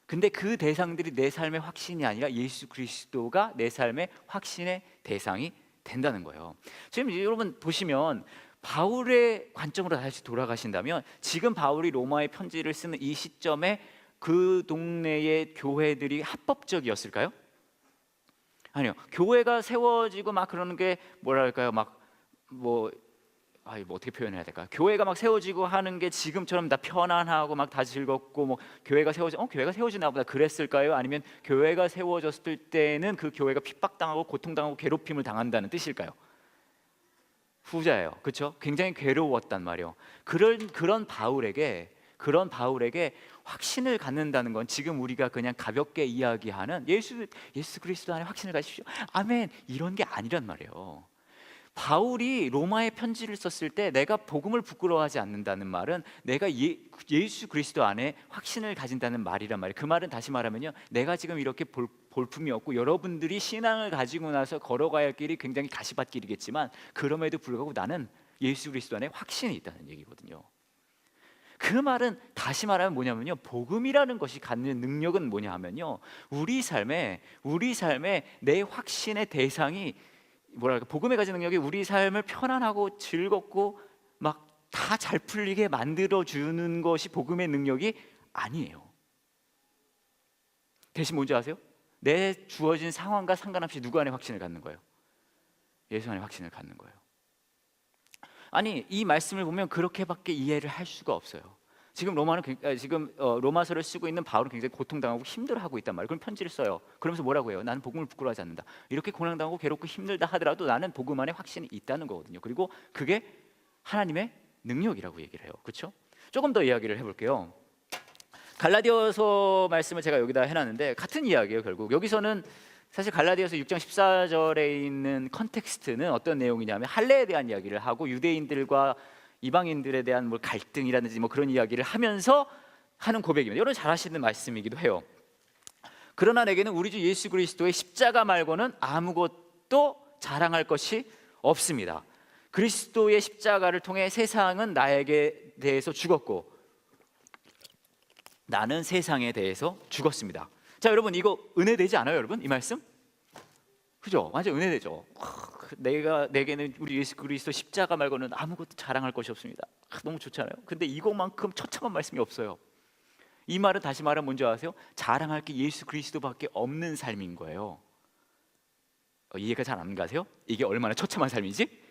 근데 그 대상들이 내 삶의 확신이 아니라 예수 그리스도가 내 삶의 확신의 대상이 된다는 거예요. 지금 여러분 보시면 바울의 관점으로 다시 돌아가신다면 지금 바울이 로마의 편지를 쓰는 이 시점에 그 동네의 교회들이 합법적이었을까요? 아니요. 교회가 세워지고 막 그러는 게 뭐랄까요? 뭐 어떻게 표현해야 될까요? 교회가 막 세워지고 하는 게 지금처럼 다 편안하고 막 다 즐겁고 뭐 교회가 세워지나 보다 그랬을까요? 아니면 교회가 세워졌을 때는 그 교회가 핍박당하고 고통당하고 괴롭힘을 당한다는 뜻일까요? 후자예요. 그렇죠? 굉장히 괴로웠단 말이에요. 그런 바울에게 확신을 갖는다는 건 지금 우리가 그냥 가볍게 이야기하는 예수 그리스도 안에 확신을 가지십시오. 아멘. 이런 게 아니란 말이에요. 바울이 로마에 편지를 썼을 때 내가 복음을 부끄러워하지 않는다는 말은 내가 예수 그리스도 안에 확신을 가진다는 말이란 말이에요. 그 말은 다시 말하면요, 내가 지금 이렇게 볼품이 없고 여러분들이 신앙을 가지고 나서 걸어가야 할 길이 굉장히 가시밭길이겠지만 그럼에도 불구하고 나는 예수 그리스도 안에 확신이 있다는 얘기거든요. 그 말은 다시 말하면 뭐냐면요, 복음이라는 것이 갖는 능력은 뭐냐 하면요, 우리 삶에 내 확신의 대상이 복음에 가진 능력이 우리 삶을 편안하고 즐겁고 막 다 잘 풀리게 만들어 주는 것이 복음의 능력이 아니에요. 대신 뭔지 아세요? 내 주어진 상황과 상관없이 누구 안에 확신을 갖는 거예요? 예수 안에 확신을 갖는 거예요. 아니, 이 말씀을 보면 그렇게밖에 이해를 할 수가 없어요. 지금 로마서를 쓰고 있는 바울은 굉장히 고통당하고 힘들어하고 있단 말이에요. 그럼 편지를 써요. 그러면서 뭐라고 해요? 나는 복음을 부끄러워하지 않는다. 이렇게 고난당하고 괴롭고 힘들다 하더라도 나는 복음 안에 확신이 있다는 거거든요. 그리고 그게 하나님의 능력이라고 얘기를 해요. 그렇죠? 조금 더 이야기를 해볼게요. 갈라디아서 말씀을 제가 여기다 해놨는데 같은 이야기예요. 결국 여기서는 사실 갈라디아서 6장 14절에 있는 컨텍스트는 어떤 내용이냐면 할례에 대한 이야기를 하고 유대인들과 이방인들에 대한 뭐 갈등이라든지 뭐 그런 이야기를 하면서 하는 고백입니다. 여러분 잘 아시는 말씀이기도 해요. 그러나 내게는 우리 주 예수 그리스도의 십자가 말고는 아무것도 자랑할 것이 없습니다. 그리스도의 십자가를 통해 세상은 나에게 대해서 죽었고 나는 세상에 대해서 죽었습니다. 자, 여러분 이거 은혜되지 않아요, 여러분? 이 말씀? 그죠? 완전 은혜되죠. 내게는 우리 예수 그리스도 십자가 말고는 아무것도 자랑할 것이 없습니다. 너무 좋잖아요. 근데 이것만큼 처참한 말씀이 없어요. 이 말은 다시 말하면 뭔지 아세요? 자랑할 게 예수 그리스도밖에 없는 삶인 거예요. 이해가 잘 안 가세요? 이게 얼마나 처참한 삶이지?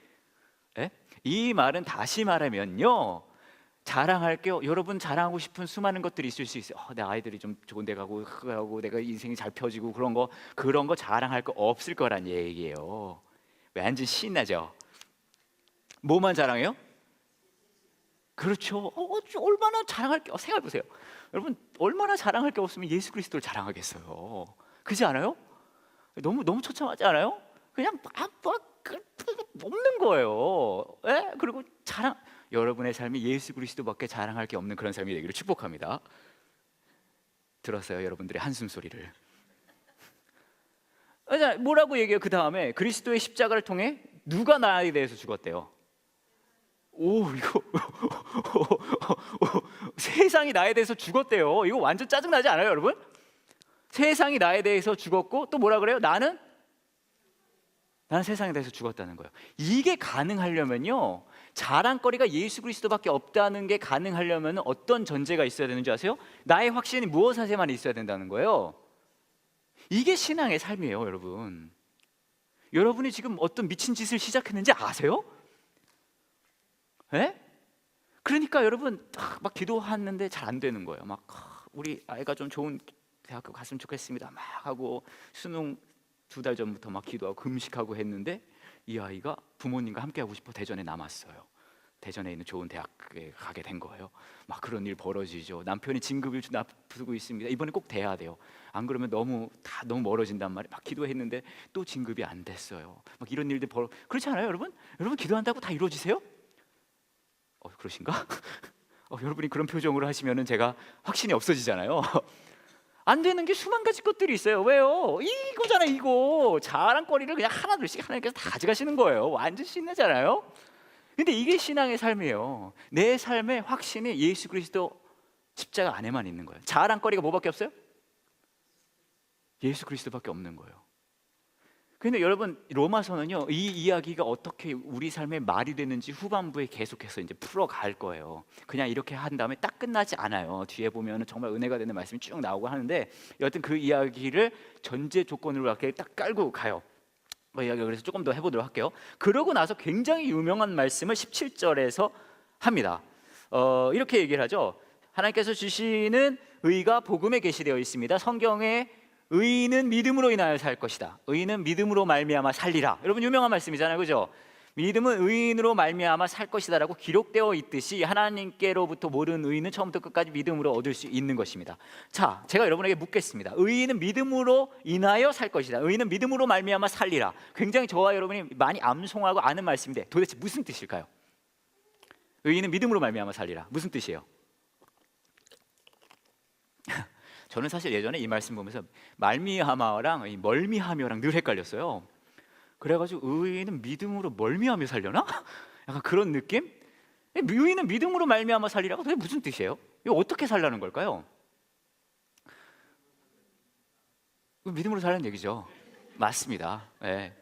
에? 이 말은 다시 말하면요, 자랑할 게 여러분 자랑하고 싶은 수많은 것들이 있을 수 있어요. 내 아이들이 좀 좋은 데 가고 내가 인생이 잘 펴지고 그런 거 자랑할 거 없을 거란 얘기예요. 완전 신나죠? 뭐만 자랑해요? 그렇죠. 얼마나 자랑할 게 생각해 보세요. 여러분 얼마나 자랑할 게 없으면 예수 그리스도를 자랑하겠어요. 그렇지 않아요? 너무 처참하지 않아요? 그냥 없는 거예요. 에? 그리고 여러분의 삶이 예수 그리스도밖에 자랑할 게 없는 그런 삶이 되기를 축복합니다. 들었어요, 여러분들의 한숨 소리를. 뭐라고 얘기해요? 그 다음에 그리스도의 십자가를 통해 누가 나에 대해서 죽었대요? 오, 이거 세상이 나에 대해서 죽었대요. 이거 완전 짜증나지 않아요, 여러분? 세상이 나에 대해서 죽었고 또 뭐라 그래요? 나는 세상에 대해서 죽었다는 거예요. 이게 가능하려면요, 자랑거리가 예수 그리스도밖에 없다는 게 가능하려면 어떤 전제가 있어야 되는지 아세요? 나의 확신이 무엇에만 있어야 된다는 거예요. 이게 신앙의 삶이에요, 여러분. 여러분이 지금 어떤 미친 짓을 시작했는지 아세요? 예? 그러니까 여러분 막 기도하는데 잘 안 되는 거예요. 막 우리 아이가 좀 좋은 대학교 갔으면 좋겠습니다 막 하고 수능 2달 전부터 막 기도하고 금식하고 했는데 이 아이가 부모님과 함께 하고 싶어 대전에 남았어요. 대전에 있는 좋은 대학에 가게 된 거예요. 막 그런 일 벌어지죠. 남편이 진급을 앞두고 있습니다. 이번에 꼭 돼야 돼요. 안 그러면 너무 멀어진단 말이에요. 막 기도했는데 또 진급이 안 됐어요. 막 이런 일들 그렇지 않아요, 여러분? 여러분 기도한다고 다 이루어지세요? 그러신가? 여러분이 그런 표정으로 하시면은 제가 확신이 없어지잖아요. 안 되는 게 수만 가지 것들이 있어요. 왜요? 이거잖아요, 이거. 자랑거리를 그냥 하나둘씩 하나님께서 다 가져가시는 거예요. 완전 신나잖아요. 근데 이게 신앙의 삶이에요. 내 삶의 확신이 예수 그리스도 십자가 안에만 있는 거예요. 자랑거리가 뭐밖에 없어요? 예수 그리스도밖에 없는 거예요. 근데 여러분, 로마서는요, 이 이야기가 어떻게 우리 삶에 말이 되는지 후반부에 계속해서 이제 풀어갈 거예요. 그냥 이렇게 한 다음에 딱 끝나지 않아요. 뒤에 보면은 정말 은혜가 되는 말씀이 쭉 나오고 하는데, 여하튼 그 이야기를 전제 조건으로 이렇게 딱 깔고 가요. 이야기 그래서 조금 더 해보도록 할게요. 그러고 나서 굉장히 유명한 말씀을 17절에서 합니다. 이렇게 얘기를 하죠. 하나님께서 주시는 의가 복음에 계시되어 있습니다. 성경에 의인은 믿음으로 인하여 살 것이다. 의인은 믿음으로 말미암아 살리라. 여러분 유명한 말씀이잖아요, 그죠? 믿음은 의인으로 말미암아 살 것이다라고 기록되어 있듯이 하나님께로부터 모든 의인은 처음부터 끝까지 믿음으로 얻을 수 있는 것입니다. 자, 제가 여러분에게 묻겠습니다. 의인은 믿음으로 인하여 살 것이다. 의인은 믿음으로 말미암아 살리라. 굉장히 저와 여러분이 많이 암송하고 아는 말씀인데 도대체 무슨 뜻일까요? 의인은 믿음으로 말미암아 살리라. 무슨 뜻이에요? 저는 사실 예전에 이 말씀 보면서 말미암아랑 멀미하며랑 늘 헷갈렸어요. 그래가지고 의인은 믿음으로 멀미하며 살려나? 약간 그런 느낌? 의인은 믿음으로 말미암아 살리라고 도대체 무슨 뜻이에요? 이거 어떻게 살라는 걸까요? 믿음으로 살라는 얘기죠. 맞습니다. 네.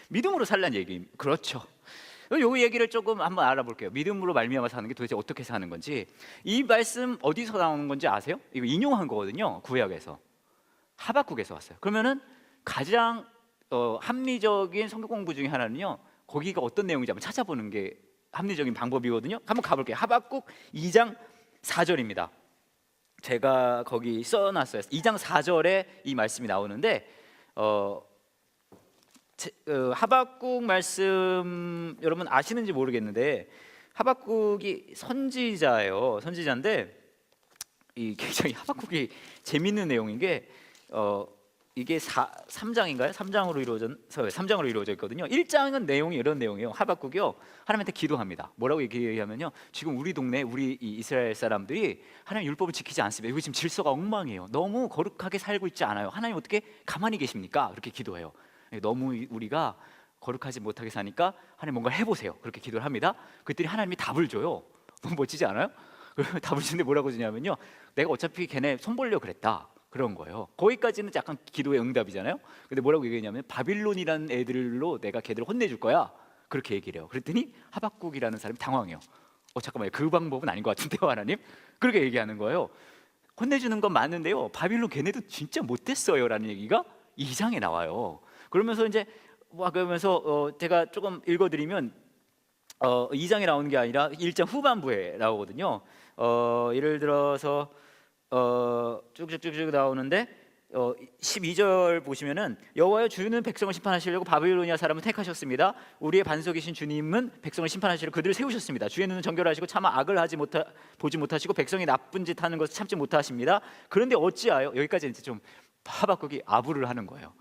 믿음으로 살라는 얘기. 그렇죠. 이 얘기를 조금 한번 알아볼게요. 믿음으로 말미암아 사는 게 도대체 어떻게 사는 건지. 이 말씀 어디서 나오는 건지 아세요? 이거 인용한 거거든요. 구약에서, 하박국에서 왔어요. 그러면은 가장 합리적인 성경 공부 중에 하나는요, 거기가 어떤 내용인지 한번 찾아보는 게 합리적인 방법이거든요. 한번 가볼게요. 하박국 2장 4절입니다. 제가 거기 써놨어요. 2장 4절에 이 말씀이 나오는데 하박국 말씀 여러분 아시는지 모르겠는데, 하박국이 선지자예요. 선지자인데 이 굉장히 하박국이 재밌는 내용인 게 이게 3장인가요? 3장으로 이루어져 있거든요. 1장은 내용이 이런 내용이에요. 하박국이요, 하나님한테 기도합니다. 뭐라고 얘기하면요, 지금 우리 동네 우리 이 이스라엘 사람들이 하나님 율법을 지키지 않습니다. 여기 지금 질서가 엉망이에요. 너무 거룩하게 살고 있지 않아요. 하나님 어떻게 가만히 계십니까? 그렇게 기도해요. 너무 우리가 거룩하지 못하게 사니까 하나님 뭔가 해보세요. 그렇게 기도를 합니다. 그랬더니 하나님이 답을 줘요. 너무 멋지지 않아요? 답을 주는데 뭐라고 주냐면요, 내가 어차피 걔네 손보려고 그랬다, 그런 거예요. 거기까지는 약간 기도의 응답이잖아요. 근데 뭐라고 얘기했냐면, 바빌론이라는 애들로 내가 걔들을 혼내줄 거야, 그렇게 얘기를 해요. 그랬더니 하박국이라는 사람이 당황해요. 잠깐만요, 그 방법은 아닌 것 같은데요, 하나님? 그렇게 얘기하는 거예요. 혼내주는 건 맞는데요, 바빌론 걔네도 진짜 못됐어요 라는 얘기가 2장에 나와요. 그러면서 이제 그러면서 제가 조금 읽어드리면 2장에 나오는 게 아니라 1장 후반부에 나오거든요. 예를 들어서 쭉쭉쭉쭉 나오는데 12절 보시면은, 여호와여, 주는 백성을 심판하시려고 바빌로니아 사람을 택하셨습니다. 우리의 반석이신 주님은 백성을 심판하시려 그들을 세우셨습니다. 주의 눈은 정결하시고 차마 악을 보지 못하시고 백성이 나쁜 짓 하는 것을 참지 못하십니다. 그런데 어찌하여, 여기까지 이제 좀 하박국이 아부를 하는 거예요.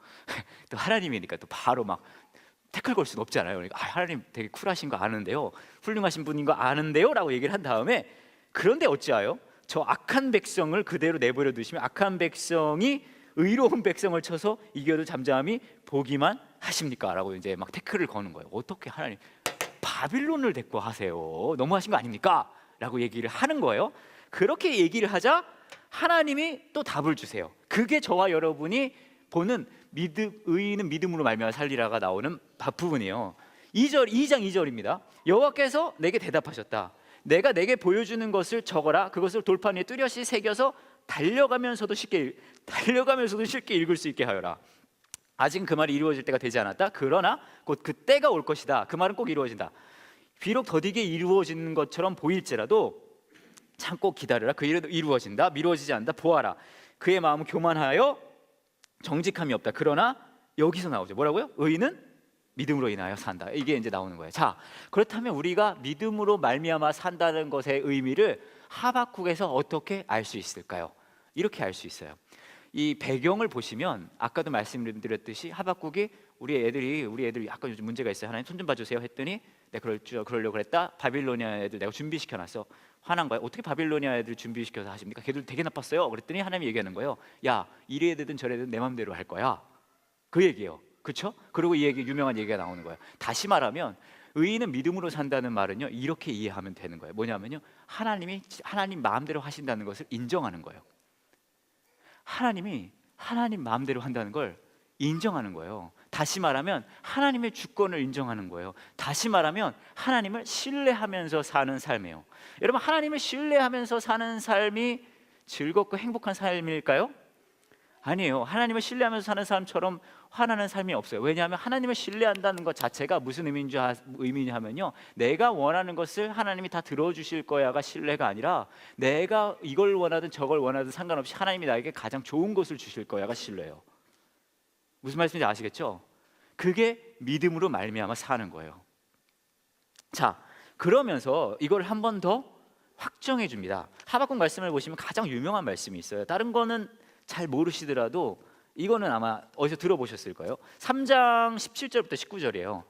또 하나님이니까 또 바로 막 태클 걸 수는 없잖아요. 그러니까 하나님 되게 쿨하신 거 아는데요, 훌륭하신 분인 거 아는데요 라고 얘기를 한 다음에, 그런데 어찌하여 저 악한 백성을 그대로 내버려 두시면 악한 백성이 의로운 백성을 쳐서 이겨도 잠잠히 보기만 하십니까? 라고 이제 막 태클을 거는 거예요. 어떻게 하나님 바빌론을 데리고 하세요? 너무하신 거 아닙니까? 라고 얘기를 하는 거예요. 그렇게 얘기를 하자 하나님이 또 답을 주세요. 그게 저와 여러분이 보는 의인은 믿음으로 말미암아 살리라가 나오는 부분이에요. 2장 2절입니다. 여호와께서 내게 대답하셨다. 내가 내게 보여주는 것을 적어라. 그것을 돌판 위에 뚜렷이 새겨서 달려가면서도 쉽게 읽을 수 있게 하여라. 아직은 그 말이 이루어질 때가 되지 않았다. 그러나 곧 그 때가 올 것이다. 그 말은 꼭 이루어진다. 비록 더디게 이루어지는 것처럼 보일지라도 참고 기다려라. 그 일은 이루어진다. 미루어지지 않는다. 보아라. 그의 마음은 교만하여 정직함이 없다. 그러나 여기서 나오죠. 뭐라고요? 의인은 믿음으로 인하여 산다. 이게 이제 나오는 거예요. 자, 그렇다면 우리가 믿음으로 말미암아 산다는 것의 의미를 하박국에서 어떻게 알 수 있을까요? 이렇게 알 수 있어요. 이 배경을 보시면 아까도 말씀드렸듯이 하박국이 우리 애들이 약간 요즘 문제가 있어요. 하나님 손 좀 봐주세요 했더니 내가 그러려고 그랬다. 바빌로니아 애들 내가 준비시켜놨어. 화난 거야. 어떻게 바빌로니아 애들 준비시켜서 하십니까? 걔들 되게 나빴어요. 그랬더니 하나님이 얘기하는 거예요. 야, 이래 애들은 저래 애들은 내 맘대로 할 거야. 그 얘기예요. 그렇죠? 그리고 이 얘기 유명한 얘기가 나오는 거예요. 다시 말하면 의인은 믿음으로 산다는 말은요, 이렇게 이해하면 되는 거예요. 뭐냐면요, 하나님 마음대로 하신다는 것을 인정하는 거예요. 하나님이 하나님 마음대로 한다는 걸 인정하는 거예요. 다시 말하면 하나님의 주권을 인정하는 거예요. 다시 말하면 하나님을 신뢰하면서 사는 삶이에요. 여러분, 하나님을 신뢰하면서 사는 삶이 즐겁고 행복한 삶일까요? 아니에요. 하나님을 신뢰하면서 사는 사람처럼 화나는 삶이 없어요. 왜냐하면 하나님을 신뢰한다는 것 자체가 무슨 의미냐면요, 내가 원하는 것을 하나님이 다 들어주실 거야가 신뢰가 아니라 내가 이걸 원하든 저걸 원하든 상관없이 하나님이 나에게 가장 좋은 것을 주실 거야가 신뢰예요. 무슨 말씀인지 아시겠죠? 그게 믿음으로 말미암아 사는 거예요. 자, 그러면서 이걸 한 번 더 확정해 줍니다. 하박국 말씀을 보시면 가장 유명한 말씀이 있어요. 다른 거는 잘 모르시더라도 이거는 아마 어디서 들어보셨을 거예요. 3장 17절부터 19절이에요.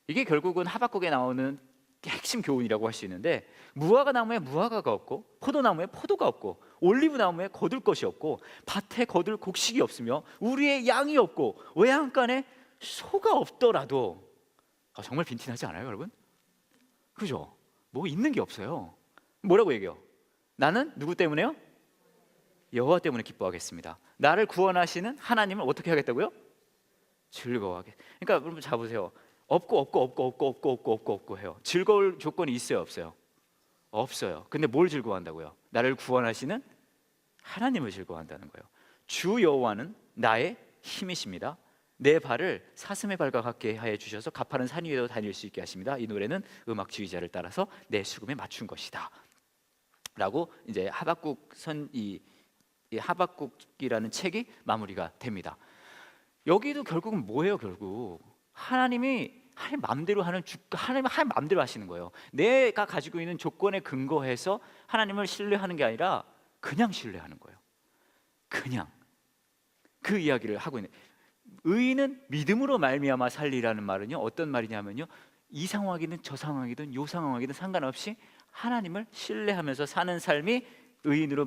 이게 결국은 하박국에 나오는 핵심 교훈이라고 할 수 있는데, 무화과 나무에 무화과가 없고 포도나무에 포도가 없고 올리브 나무에 거둘 것이 없고 밭에 거둘 곡식이 없으며 우리의 양이 없고 외양간에 소가 없더라도, 정말 빈티나지 않아요, 여러분? 그죠? 뭐 있는 게 없어요. 뭐라고 얘기해요? 나는 누구 때문에요? 여호와 때문에 기뻐하겠습니다. 나를 구원하시는 하나님을 어떻게 하겠다고요? 즐거워하게. 그러니까 여러분 자 보세요. 없고 해요. 즐거울 조건이 있어요, 없어요? 없어요. 근데 뭘 즐거워한다고요? 나를 구원하시는 하나님을 즐거워한다는 거예요. 주 여호와는 나의 힘이십니다. 내 발을 사슴의 발과 같게 하여 주셔서 가파른 산 위에도 다닐 수 있게 하십니다. 이 노래는 음악 지휘자를 따라서 내 수금에 맞춘 것이다. 라고 이제 이 하박국이라는 책이 마무리가 됩니다. 여기도 결국은 뭐예요? 결국 하나님 마음대로 하나님 마음대로 하시는 거예요. 내가 가지고 있는 조건에 근거해서 하나님을 신뢰하는 게 아니라 그냥 신뢰하는 거예요. 그냥 그 이야기를 하고 있는. 의인은 믿음으로 말미암아 살리라는 말은요, 어떤 말이냐면요, 이 상황이든 저 상황이든 요 상황이든 상관없이 하나님을 신뢰하면서 사는 삶이 의인은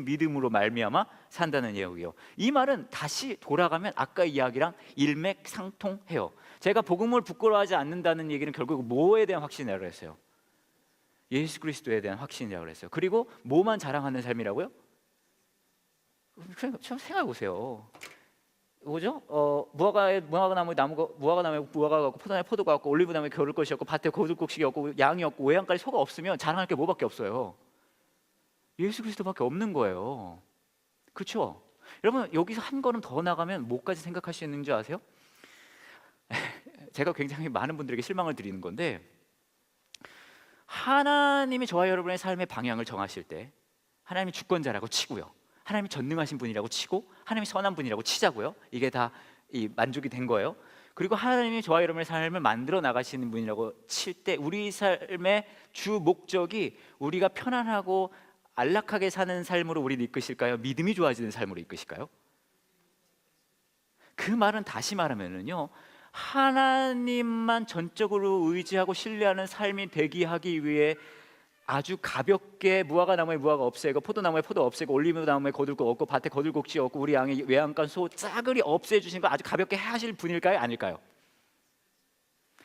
믿음으로 말미암아 산다는 내용이에요. 이 말은 다시 돌아가면 아까 이야기랑 일맥상통해요. 제가 복음을 부끄러워하지 않는다는 얘기는 결국 뭐에 대한 확신이라고 그랬어요? 예수 그리스도에 대한 확신이라고 그랬어요. 그리고 뭐만 자랑하는 삶이라고요? 좀 생각해 보세요. 뭐죠? 무화과나무에 무화과가 없고 포도나무에 포도가 없고 올리브나무에 겨울 것이 없고 밭에 거둘 곡식이 없고 양이 없고 외양간에 소가 없으면 자랑할 게 뭐밖에 없어요? 예수 그리스도밖에 없는 거예요. 그렇죠? 여러분, 여기서 한 걸음 더 나가면 뭐까지 생각할 수 있는 줄 아세요? 제가 굉장히 많은 분들에게 실망을 드리는 건데, 하나님이 저와 여러분의 삶의 방향을 정하실 때 하나님이 주권자라고 치고요, 하나님이 전능하신 분이라고 치고 하나님이 선한 분이라고 치자고요. 이게 다 만족이 된 거예요. 그리고 하나님이 저와 여러분의 삶을 만들어 나가시는 분이라고 칠 때 우리 삶의 주 목적이 우리가 편안하고 안락하게 사는 삶으로 우리를 이끄실까요? 믿음이 좋아지는 삶으로 이끄실까요? 그 말은 다시 말하면은요, 하나님만 전적으로 의지하고 신뢰하는 삶이 되게 하기 위해 아주 가볍게 무화과나무에 무화과 없애고 포도나무에 포도 없애고 올리브나무에 거둘곡 없고 밭에 거둘곡지 없고 우리 양의 외양간 소 싸그리 없애주신 거 아주 가볍게 하실 분일까요? 아닐까요?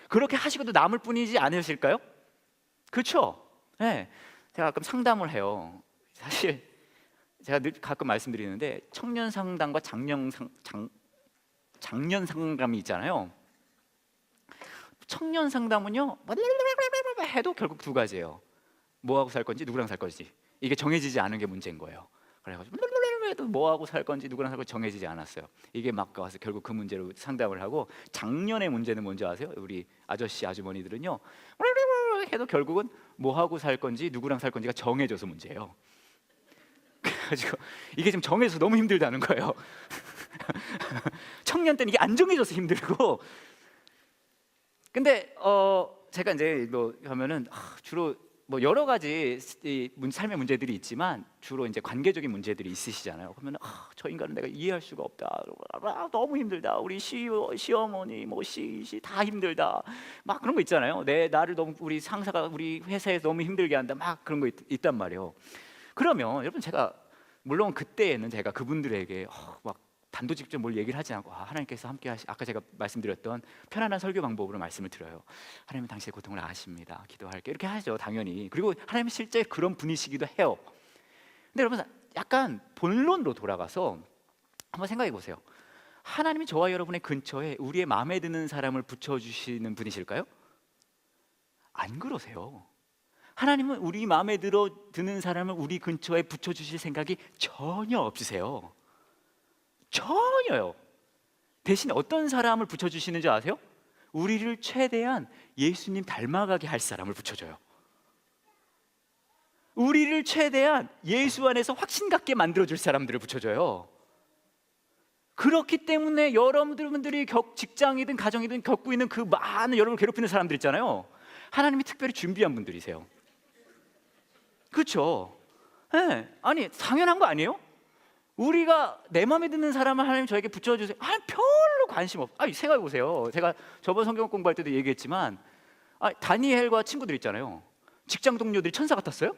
그렇게 하시고도 남을 뿐이지 않으실까요? 그렇죠? 네. 제가 가끔 상담을 해요. 사실 제가 늘 가끔 말씀드리는데 청년 상담과 장년 상담이 있잖아요. 청년 상담은요 해도 결국 두 가지예요. 뭐하고 살 건지 누구랑 살 건지 이게 정해지지 않은 게 문제인 거예요. 그래가지고 해도 뭐하고 살 건지 누구랑 살 건지 정해지지 않았어요. 이게 막 와서 결국 그 문제로 상담을 하고, 작년의 문제는 뭔지 아세요? 우리 아저씨 아주머니들은요 해도 결국은 뭐하고 살 건지 누구랑 살 건지가 정해져서 문제예요. 그래가지고 이게 좀 정해져서 너무 힘들다는 거예요. 청년 때는 이게 안 정해져서 힘들고, 근데 제가 이제 뭐 하면은 주로 뭐 여러 가지 삶의 문제들이 있지만 주로 이제 관계적인 문제들이 있으시잖아요. 그러면 저 인간은 내가 이해할 수가 없다. 너무 힘들다. 우리 시어머니 뭐 다 힘들다. 막 그런 거 있잖아요. 나를 너무 우리 상사가 우리 회사에서 너무 힘들게 한다. 막 그런 거 있단 말이에요. 그러면 여러분, 제가 물론 그때에는 제가 그분들에게 막 단도직입적 뭘 얘기를 하지 않고 하나님께서 함께 아까 제가 말씀드렸던 편안한 설교 방법으로 말씀을 드려요. 하나님은 당신의 고통을 아십니다. 기도할게. 이렇게 하죠, 당연히. 그리고 하나님은 실제 그런 분이시기도 해요. 근데 여러분, 약간 본론으로 돌아가서 한번 생각해 보세요. 하나님이 저와 여러분의 근처에 우리의 마음에 드는 사람을 붙여주시는 분이실까요? 안 그러세요. 하나님은 우리 마음에 드는 사람을 우리 근처에 붙여주실 생각이 전혀 없으세요. 전혀요. 대신 어떤 사람을 붙여주시는지 아세요? 우리를 최대한 예수님 닮아가게 할 사람을 붙여줘요. 우리를 최대한 예수 안에서 확신 갖게 만들어줄 사람들을 붙여줘요. 그렇기 때문에 여러분들이 직장이든 가정이든 겪고 있는 그 많은 여러분을 괴롭히는 사람들 있잖아요. 하나님이 특별히 준비한 분들이세요. 그렇죠? 네. 아니, 당연한 거 아니에요? 우리가 내 마음에 드는 사람을 하나님 저에게 붙여주세요. 별로 관심 없어. 생각해 보세요. 제가 저번 성경 공부할 때도 얘기했지만 다니엘과 친구들 있잖아요. 직장 동료들이 천사 같았어요?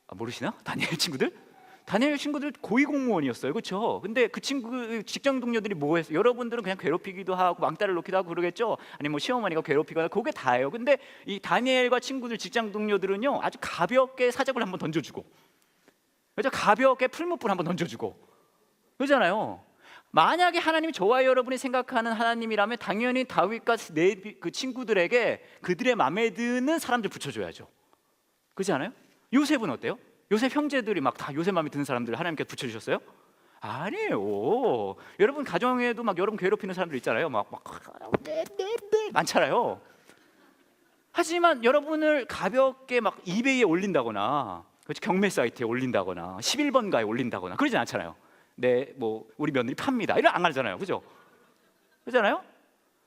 모르시나? 다니엘 친구들 고위공무원이었어요. 그렇죠? 근데 그 직장 동료들이 뭐 했어요? 여러분들은 그냥 괴롭히기도 하고 왕따를 놓기도 하고 그러겠죠? 아니면 뭐 시어머니가 괴롭히거나, 그게 다예요. 근데 이 다니엘과 친구들 직장 동료들은요 아주 가볍게 사적을 한번 던져주고, 그렇죠? 가볍게 풀무불 한번 던져주고, 그러잖아요. 만약에 하나님이 저와 여러분이 생각하는 하나님이라면 당연히 다윗과 그 친구들에게 그들의 마음에 드는 사람들 붙여줘야죠. 그렇지 않아요? 요셉은 어때요? 요셉 형제들이 막 다 요셉 마음에 드는 사람들 하나님께 붙여주셨어요? 아니에요. 여러분 가정에도 막 여러분 괴롭히는 사람들 있잖아요. 많잖아요. 하지만 여러분을 가볍게 막 이베이에 올린다거나, 그렇지, 경매 사이트에 올린다거나 11번가에 올린다거나 그러진 않잖아요. 뭐 우리 며느리 팝니다 이런 안 하잖아요. 그죠? 그렇잖아요?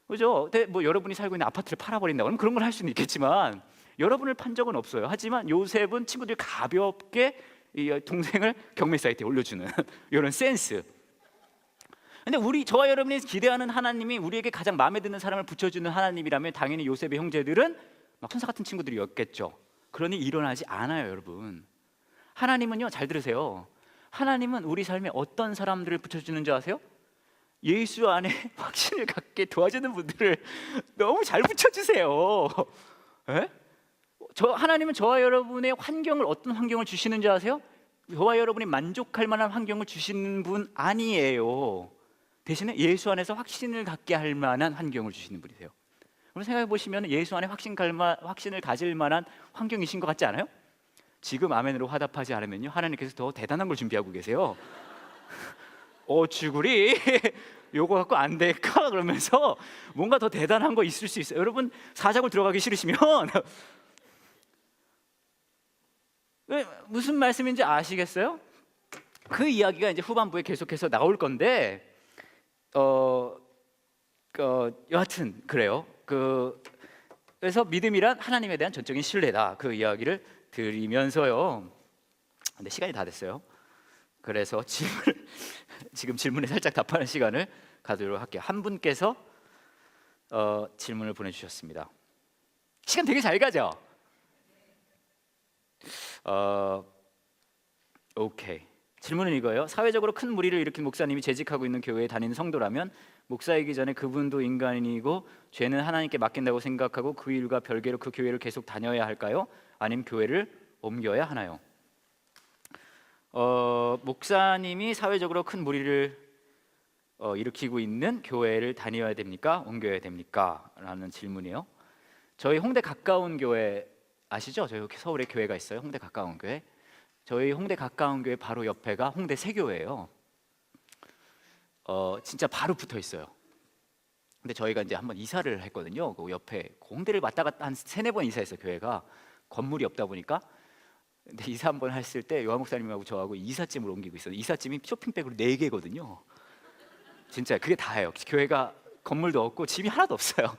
그죠? 뭐 여러분이 살고 있는 아파트를 팔아버린다거나 그런 걸 할 수는 있겠지만 여러분을 판 적은 없어요. 하지만 요셉은 친구들이 가볍게 이 동생을 경매 사이트에 올려주는 이런 센스. 근데 저와 여러분이 기대하는 하나님이 우리에게 가장 마음에 드는 사람을 붙여주는 하나님이라면 당연히 요셉의 형제들은 막 천사 같은 친구들이었겠죠. 그러니 일어나지 않아요, 여러분. 하나님은요, 잘 들으세요. 하나님은 우리 삶에 어떤 사람들을 붙여주는지 아세요? 예수 안에 확신을 갖게 도와주는 분들을 너무 잘 붙여주세요. 에? 하나님은 저와 여러분의 환경을, 어떤 환경을 주시는지 아세요? 저와 여러분이 만족할 만한 환경을 주시는 분 아니에요. 대신에 예수 안에서 확신을 갖게 할 만한 환경을 주시는 분이세요. 여러분 생각해 보시면 예수 안에 확신을 가질 만한 환경이신 것 같지 않아요? 지금 아멘으로 화답하지 않으면요, 하나님께서 더 대단한 걸 준비하고 계세요. 주구리 요거 갖고 안 될까? 그러면서 뭔가 더 대단한 거 있을 수 있어요. 여러분 사자굴 들어가기 싫으시면 무슨 말씀인지 아시겠어요? 그 이야기가 이제 후반부에 계속해서 나올 건데 여하튼 그래요. 그래서 믿음이란 하나님에 대한 전적인 신뢰다. 그 이야기를 드리면서요. 근데 시간이 다 됐어요. 그래서 지금 질문에 살짝 답하는 시간을 가도록 할게요. 한 분께서 질문을 보내주셨습니다. 시간 되게 잘 가죠? 오케이. 질문은 이거예요. 사회적으로 큰 무리를 일으킨 목사님이 재직하고 있는 교회에 다니는 성도라면 목사이기 전에 그분도 인간이고 죄는 하나님께 맡긴다고 생각하고 그 일과 별개로 그 교회를 계속 다녀야 할까요? 아니면 교회를 옮겨야 하나요? 목사님이 사회적으로 큰 무리를 일으키고 있는 교회를 다녀야 됩니까? 옮겨야 됩니까? 라는 질문이에요. 저희 홍대 가까운 교회 아시죠? 저희 서울에 교회가 있어요. 홍대 가까운 교회. 저희 홍대 가까운 교회 바로 옆에가 홍대 세교회예요. 진짜 바로 붙어 있어요. 근데 저희가 이제 한번 이사를 했거든요. 그 옆에 홍대를 왔다 갔다 한 3-4번 이사했어요. 교회가 건물이 없다 보니까. 근데 이사 한번 했을 때 요한 목사님하고 저하고 이삿짐을 옮기고 있어요. 이삿짐이 쇼핑백으로 4개거든요. 진짜 그게 다예요. 교회가 건물도 없고 집이 하나도 없어요.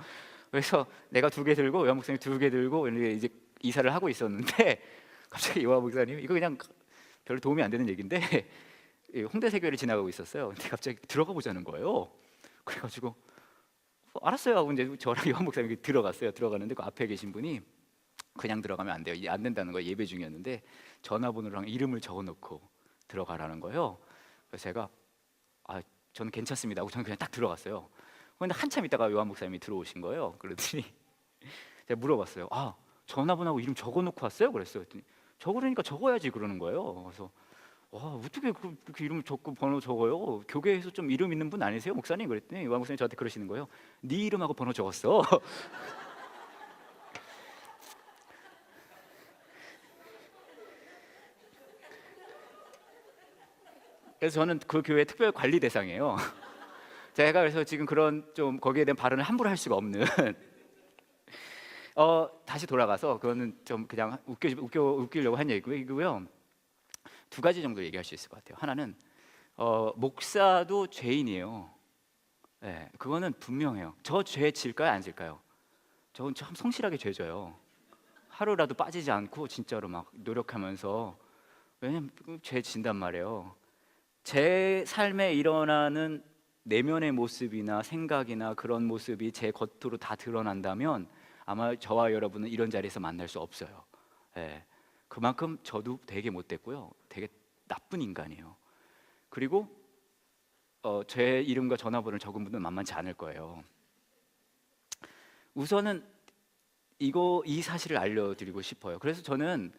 그래서 내가 2개 들고 요한 목사님 2개 들고 이제 이사를 하고 있었는데 갑자기 요한 목사님 이거 그냥 별로 도움이 안 되는 얘기인데 홍대 세교회를 지나가고 있었어요. 근데 갑자기 들어가 보자는 거예요. 그래가지고 알았어요 하고 이제 저랑 요한 목사님이 들어갔어요. 들어가는데 그 앞에 계신 분이 그냥 들어가면 안 돼요. 안 된다는 거예요. 예배 중이었는데 전화번호랑 이름을 적어놓고 들어가라는 거예요. 그래서 제가 저는 괜찮습니다 하고 저는 그냥 딱 들어갔어요. 근데 한참 있다가 요한 목사님이 들어오신 거예요. 그러더니 제가 물어봤어요. 전화번호하고 이름 적어놓고 왔어요? 그랬어요. 그랬더니 적으려니까 적어야지 그러는 거예요. 그래서 어떻게 그렇게 이름 적고 번호 적어요? 교회에서 좀 이름 있는 분 아니세요, 목사님? 그랬더니 요한 목사님 저한테 그러시는 거예요. 네 이름하고 번호 적었어. 그래서 저는 그 교회 특별 관리 대상이에요. 제가 그래서 지금 그런 좀 거기에 대한 발언을 함부로 할 수가 없는. 다시 돌아가서 그거는 좀 그냥 웃기려고 한 얘기고요. 2가지 정도 얘기할 수 있을 것 같아요. 하나는 목사도 죄인이에요. 네, 그거는 분명해요. 저 죄 질까요, 안 질까요? 저는 참 성실하게 죄 져요. 하루라도 빠지지 않고 진짜로 막 노력하면서. 왜냐면 죄 진단 말이에요. 제 삶에 일어나는 내면의 모습이나 생각이나 그런 모습이 제 겉으로 다 드러난다면 아마 저와 여러분은 이런 자리에서 만날 수 없어요. 예, 그만큼 저도 되게 못됐고요. 되게 나쁜 인간이에요. 그리고 제 이름과 전화번호를 적은 분은 만만치 않을 거예요. 우선은 이 사실을 알려드리고 싶어요. 그래서 저는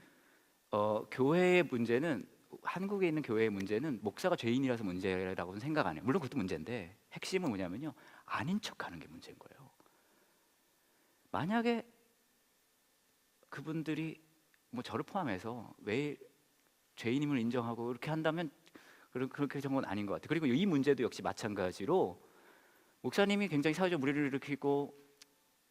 교회의 문제는 한국에 있는 교회의 문제는 목사가 죄인이라서 문제라고는 생각 안 해요. 물론 그것도 문제인데 핵심은 뭐냐면요, 아닌 척하는 게 문제인 거예요. 만약에 그분들이 뭐 저를 포함해서 왜 죄인임을 인정하고 이렇게 한다면 그렇게 정도는 아닌 것 같아요. 그리고 이 문제도 역시 마찬가지로 목사님이 굉장히 사회적 무리를 일으키고,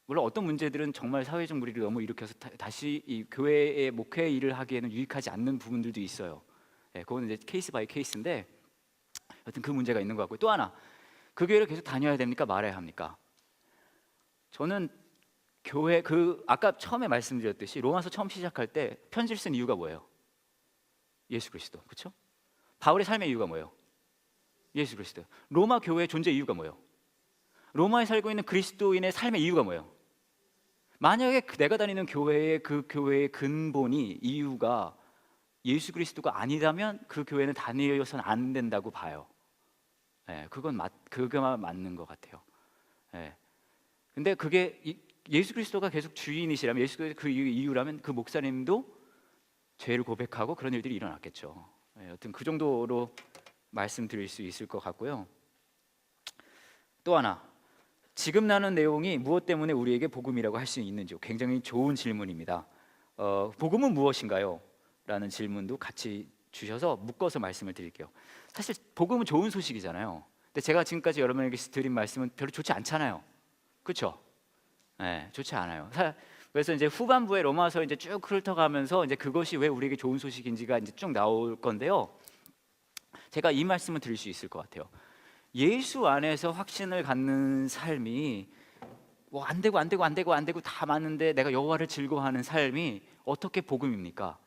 물론 어떤 문제들은 정말 사회적 무리를 너무 일으켜서 다시 이 교회의 목회 일을 하기에는 유익하지 않는 부분들도 있어요. 그거는 이제 케이스 바이 케이스인데 여튼 그 문제가 있는 것 같고, 또 하나, 그 교회를 계속 다녀야 됩니까, 말아야 합니까? 저는 교회 아까 처음에 말씀드렸듯이 로마서 처음 시작할 때 편지를 쓴 이유가 뭐예요? 예수 그리스도, 그렇죠? 바울의 삶의 이유가 뭐예요? 예수 그리스도. 로마 교회의 존재 이유가 뭐예요? 로마에 살고 있는 그리스도인의 삶의 이유가 뭐예요? 만약에 내가 다니는 그 교회의 근본이 이유가 예수 그리스도가 아니라면 그 교회는 다니어서는 안 된다고 봐요. 그거만 맞는 것 같아요. 근데 그게 예수 그리스도가 계속 주인이시라면, 예수 그리스도 그 이유라면 그 목사님도 죄를 고백하고 그런 일들이 일어났겠죠. 여튼 그 정도로 말씀드릴 수 있을 것 같고요. 또 하나, 지금 나눈 내용이 무엇 때문에 우리에게 복음이라고 할 수 있는지 굉장히 좋은 질문입니다. 복음은 무엇인가요? 라는 질문도 같이 주셔서 묶어서 말씀을 드릴게요. 사실 복음은 좋은 소식이잖아요. 근데 제가 지금까지 여러분에게 드린 말씀은 별로 좋지 않잖아요. 그렇죠? 좋지 않아요. 그래서 이제 후반부에 로마서 이제 쭉 훑어가면서 이제 그것이 왜 우리에게 좋은 소식인지가 이제 쭉 나올 건데요. 제가 이 말씀을 드릴 수 있을 것 같아요. 예수 안에서 확신을 갖는 삶이 뭐 안 되고 다 맞는데 내가 여호와를 즐거워하는 삶이 어떻게 복음입니까?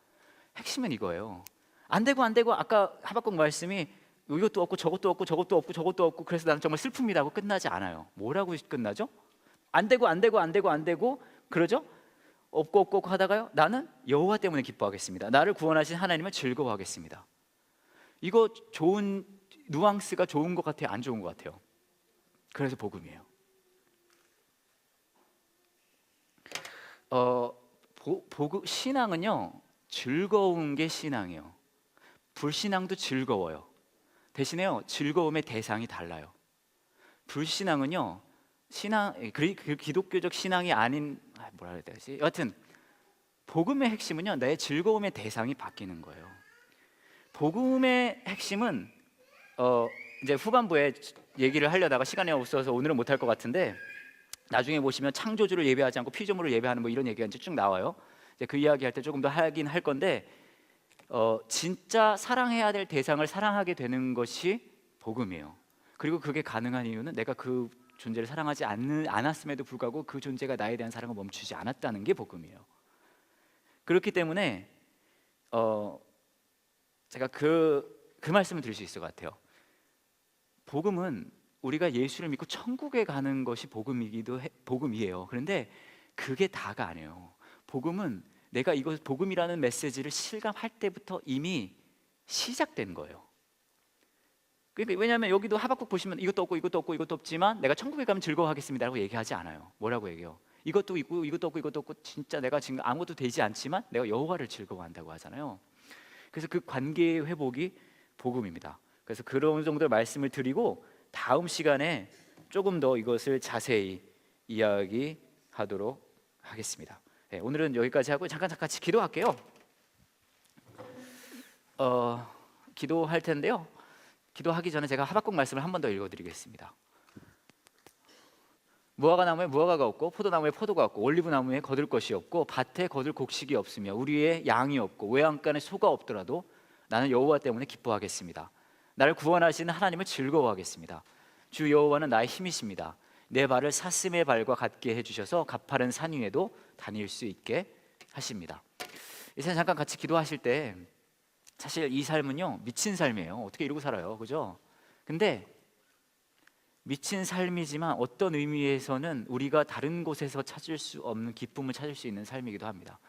핵심은 이거예요. 안 되고 아까 하박국 말씀이 이것도 없고 저것도 없고 그래서 나는 정말 슬픕니다 하고 끝나지 않아요. 뭐라고 끝나죠? 안 되고 그러죠? 없고 하다가요, 나는 여호와 때문에 기뻐하겠습니다. 나를 구원하신 하나님을 즐거워하겠습니다. 이거 좋은 뉘앙스가 좋은 것 같아요, 안 좋은 것 같아요? 그래서 복음이에요. 신앙은요, 즐거운 게 신앙이에요. 불신앙도 즐거워요. 대신에요, 즐거움의 대상이 달라요. 불신앙은요, 그 기독교적 신앙이 아닌, 뭐라 해야 되지? 여하튼 복음의 핵심은요, 내 즐거움의 대상이 바뀌는 거예요. 복음의 핵심은 이제 후반부에 얘기를 하려다가 시간이 없어서 오늘은 못할 것 같은데, 나중에 보시면 창조주를 예배하지 않고 피조물을 예배하는 뭐 이런 얘기가 이제 쭉 나와요. 이제 그 이야기 할 때 조금 더 하긴 할 건데, 진짜 사랑해야 될 대상을 사랑하게 되는 것이 복음이에요. 그리고 그게 가능한 이유는 내가 그 존재를 사랑하지 않았음에도 불구하고 그 존재가 나에 대한 사랑을 멈추지 않았다는 게 복음이에요. 그렇기 때문에 제가 그 말씀을 드릴 수 있을 것 같아요. 복음은 우리가 예수를 믿고 천국에 가는 것이 복음이에요. 그런데 그게 다가 아니에요. 복음은 내가 복음이라는 메시지를 실감할 때부터 이미 시작된 거예요. 그러니까 왜냐하면 여기도 하박국 보시면 이것도 없고 없지만 내가 천국에 가면 즐거워하겠습니다라고 얘기하지 않아요. 뭐라고 얘기해요? 이것도 있고 이것도 없고 진짜 내가 지금 아무것도 되지 않지만 내가 여호와를 즐거워한다고 하잖아요. 그래서 그 관계의 회복이 복음입니다. 그래서 그런 정도의 말씀을 드리고 다음 시간에 조금 더 이것을 자세히 이야기하도록 하겠습니다. 네, 오늘은 여기까지 하고 잠깐 같이 기도할게요. 기도할 텐데요, 기도하기 전에 제가 하박국 말씀을 한 번 더 읽어드리겠습니다. 무화과 나무에 무화과가 없고 포도나무에 포도가 없고 올리브나무에 거둘 것이 없고 밭에 거둘 곡식이 없으며 우리의 양이 없고 외양간에 소가 없더라도 나는 여호와 때문에 기뻐하겠습니다. 나를 구원하시는 하나님을 즐거워하겠습니다. 주 여호와는 나의 힘이십니다. 내 발을 사슴의 발과 같게 해주셔서 가파른 산 위에도 다닐 수 있게 하십니다. 이 시간 잠깐 같이 기도하실 때 사실 이 삶은요, 미친 삶이에요. 어떻게 이러고 살아요, 그죠? 근데 미친 삶이지만 어떤 의미에서는 우리가 다른 곳에서 찾을 수 없는 기쁨을 찾을 수 있는 삶이기도 합니다.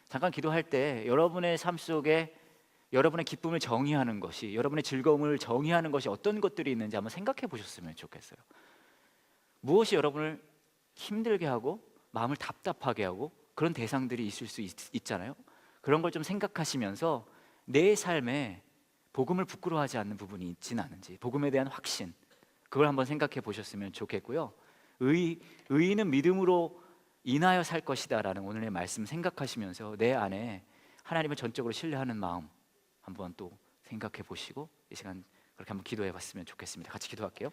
잠깐 기도할 때 여러분의 삶 속에 여러분의 기쁨을 정의하는 것이, 여러분의 즐거움을 정의하는 것이 어떤 것들이 있는지 한번 생각해 보셨으면 좋겠어요. 무엇이 여러분을 힘들게 하고 마음을 답답하게 하고 그런 대상들이 있을 수 있잖아요. 그런 걸 좀 생각하시면서 내 삶에 복음을 부끄러워하지 않는 부분이 있지는 않은지, 복음에 대한 확신, 그걸 한번 생각해 보셨으면 좋겠고요. 의인은 믿음으로 인하여 살 것이다 라는 오늘의 말씀 생각하시면서 내 안에 하나님을 전적으로 신뢰하는 마음 한번 또 생각해 보시고 이 시간 그렇게 한번 기도해 봤으면 좋겠습니다. 같이 기도할게요.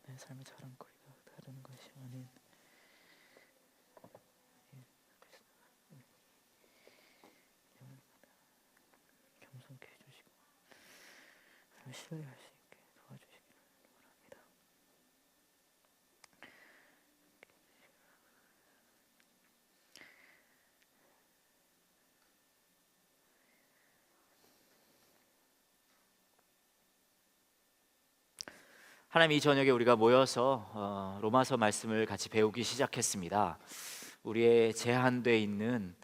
내 삶의 자랑거리가 다른 것이 아닌 겸손케 해주시고 신뢰할 수 있게 도와주시기를 바랍니다. 하나님, 이 저녁에 우리가 모여서 로마서 말씀을 같이 배우기 시작했습니다. 우리의 제한되어 있는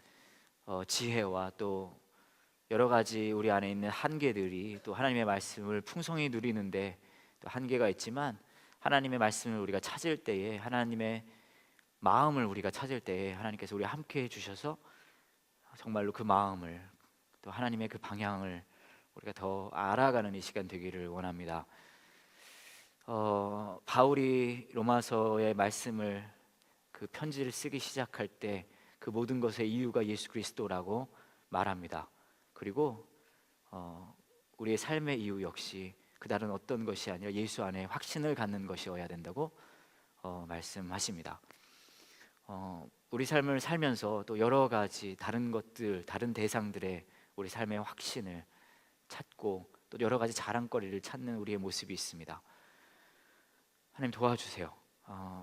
지혜와 또 여러 가지 우리 안에 있는 한계들이 또 하나님의 말씀을 풍성히 누리는데 또 한계가 있지만, 하나님의 말씀을 우리가 찾을 때에, 하나님의 마음을 우리가 찾을 때에 하나님께서 우리와 함께 해주셔서 정말로 그 마음을, 또 하나님의 그 방향을 우리가 더 알아가는 이 시간 되기를 원합니다. 바울이 로마서의 말씀을, 그 편지를 쓰기 시작할 때 그 모든 것의 이유가 예수 그리스도라고 말합니다. 그리고 우리의 삶의 이유 역시 그 다른 어떤 것이 아니라 예수 안에 확신을 갖는 것이어야 된다고 말씀하십니다. 우리 삶을 살면서 또 여러 가지 다른 것들, 다른 대상들의 우리 삶의 확신을 찾고 또 또 여러 가지 자랑거리를 찾는 우리의 모습이 있습니다. 하나님 도와주세요.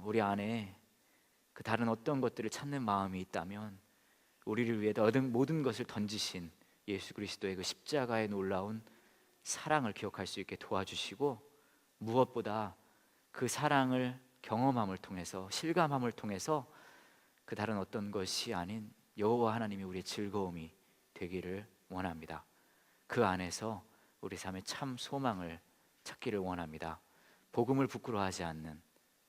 우리 안에 그 다른 어떤 것들을 찾는 마음이 있다면 우리를 위해 모든 것을 던지신 예수 그리스도의 그 십자가의 놀라운 사랑을 기억할 수 있게 도와주시고, 무엇보다 그 사랑을 경험함을 통해서, 실감함을 통해서 그 다른 어떤 것이 아닌 여호와 하나님이 우리의 즐거움이 되기를 원합니다. 그 안에서 우리 삶의 참 소망을 찾기를 원합니다. 복음을 부끄러워하지 않는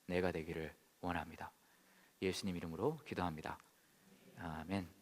내가 되기를 원합니다. 예수님 이름으로 기도합니다. 아멘.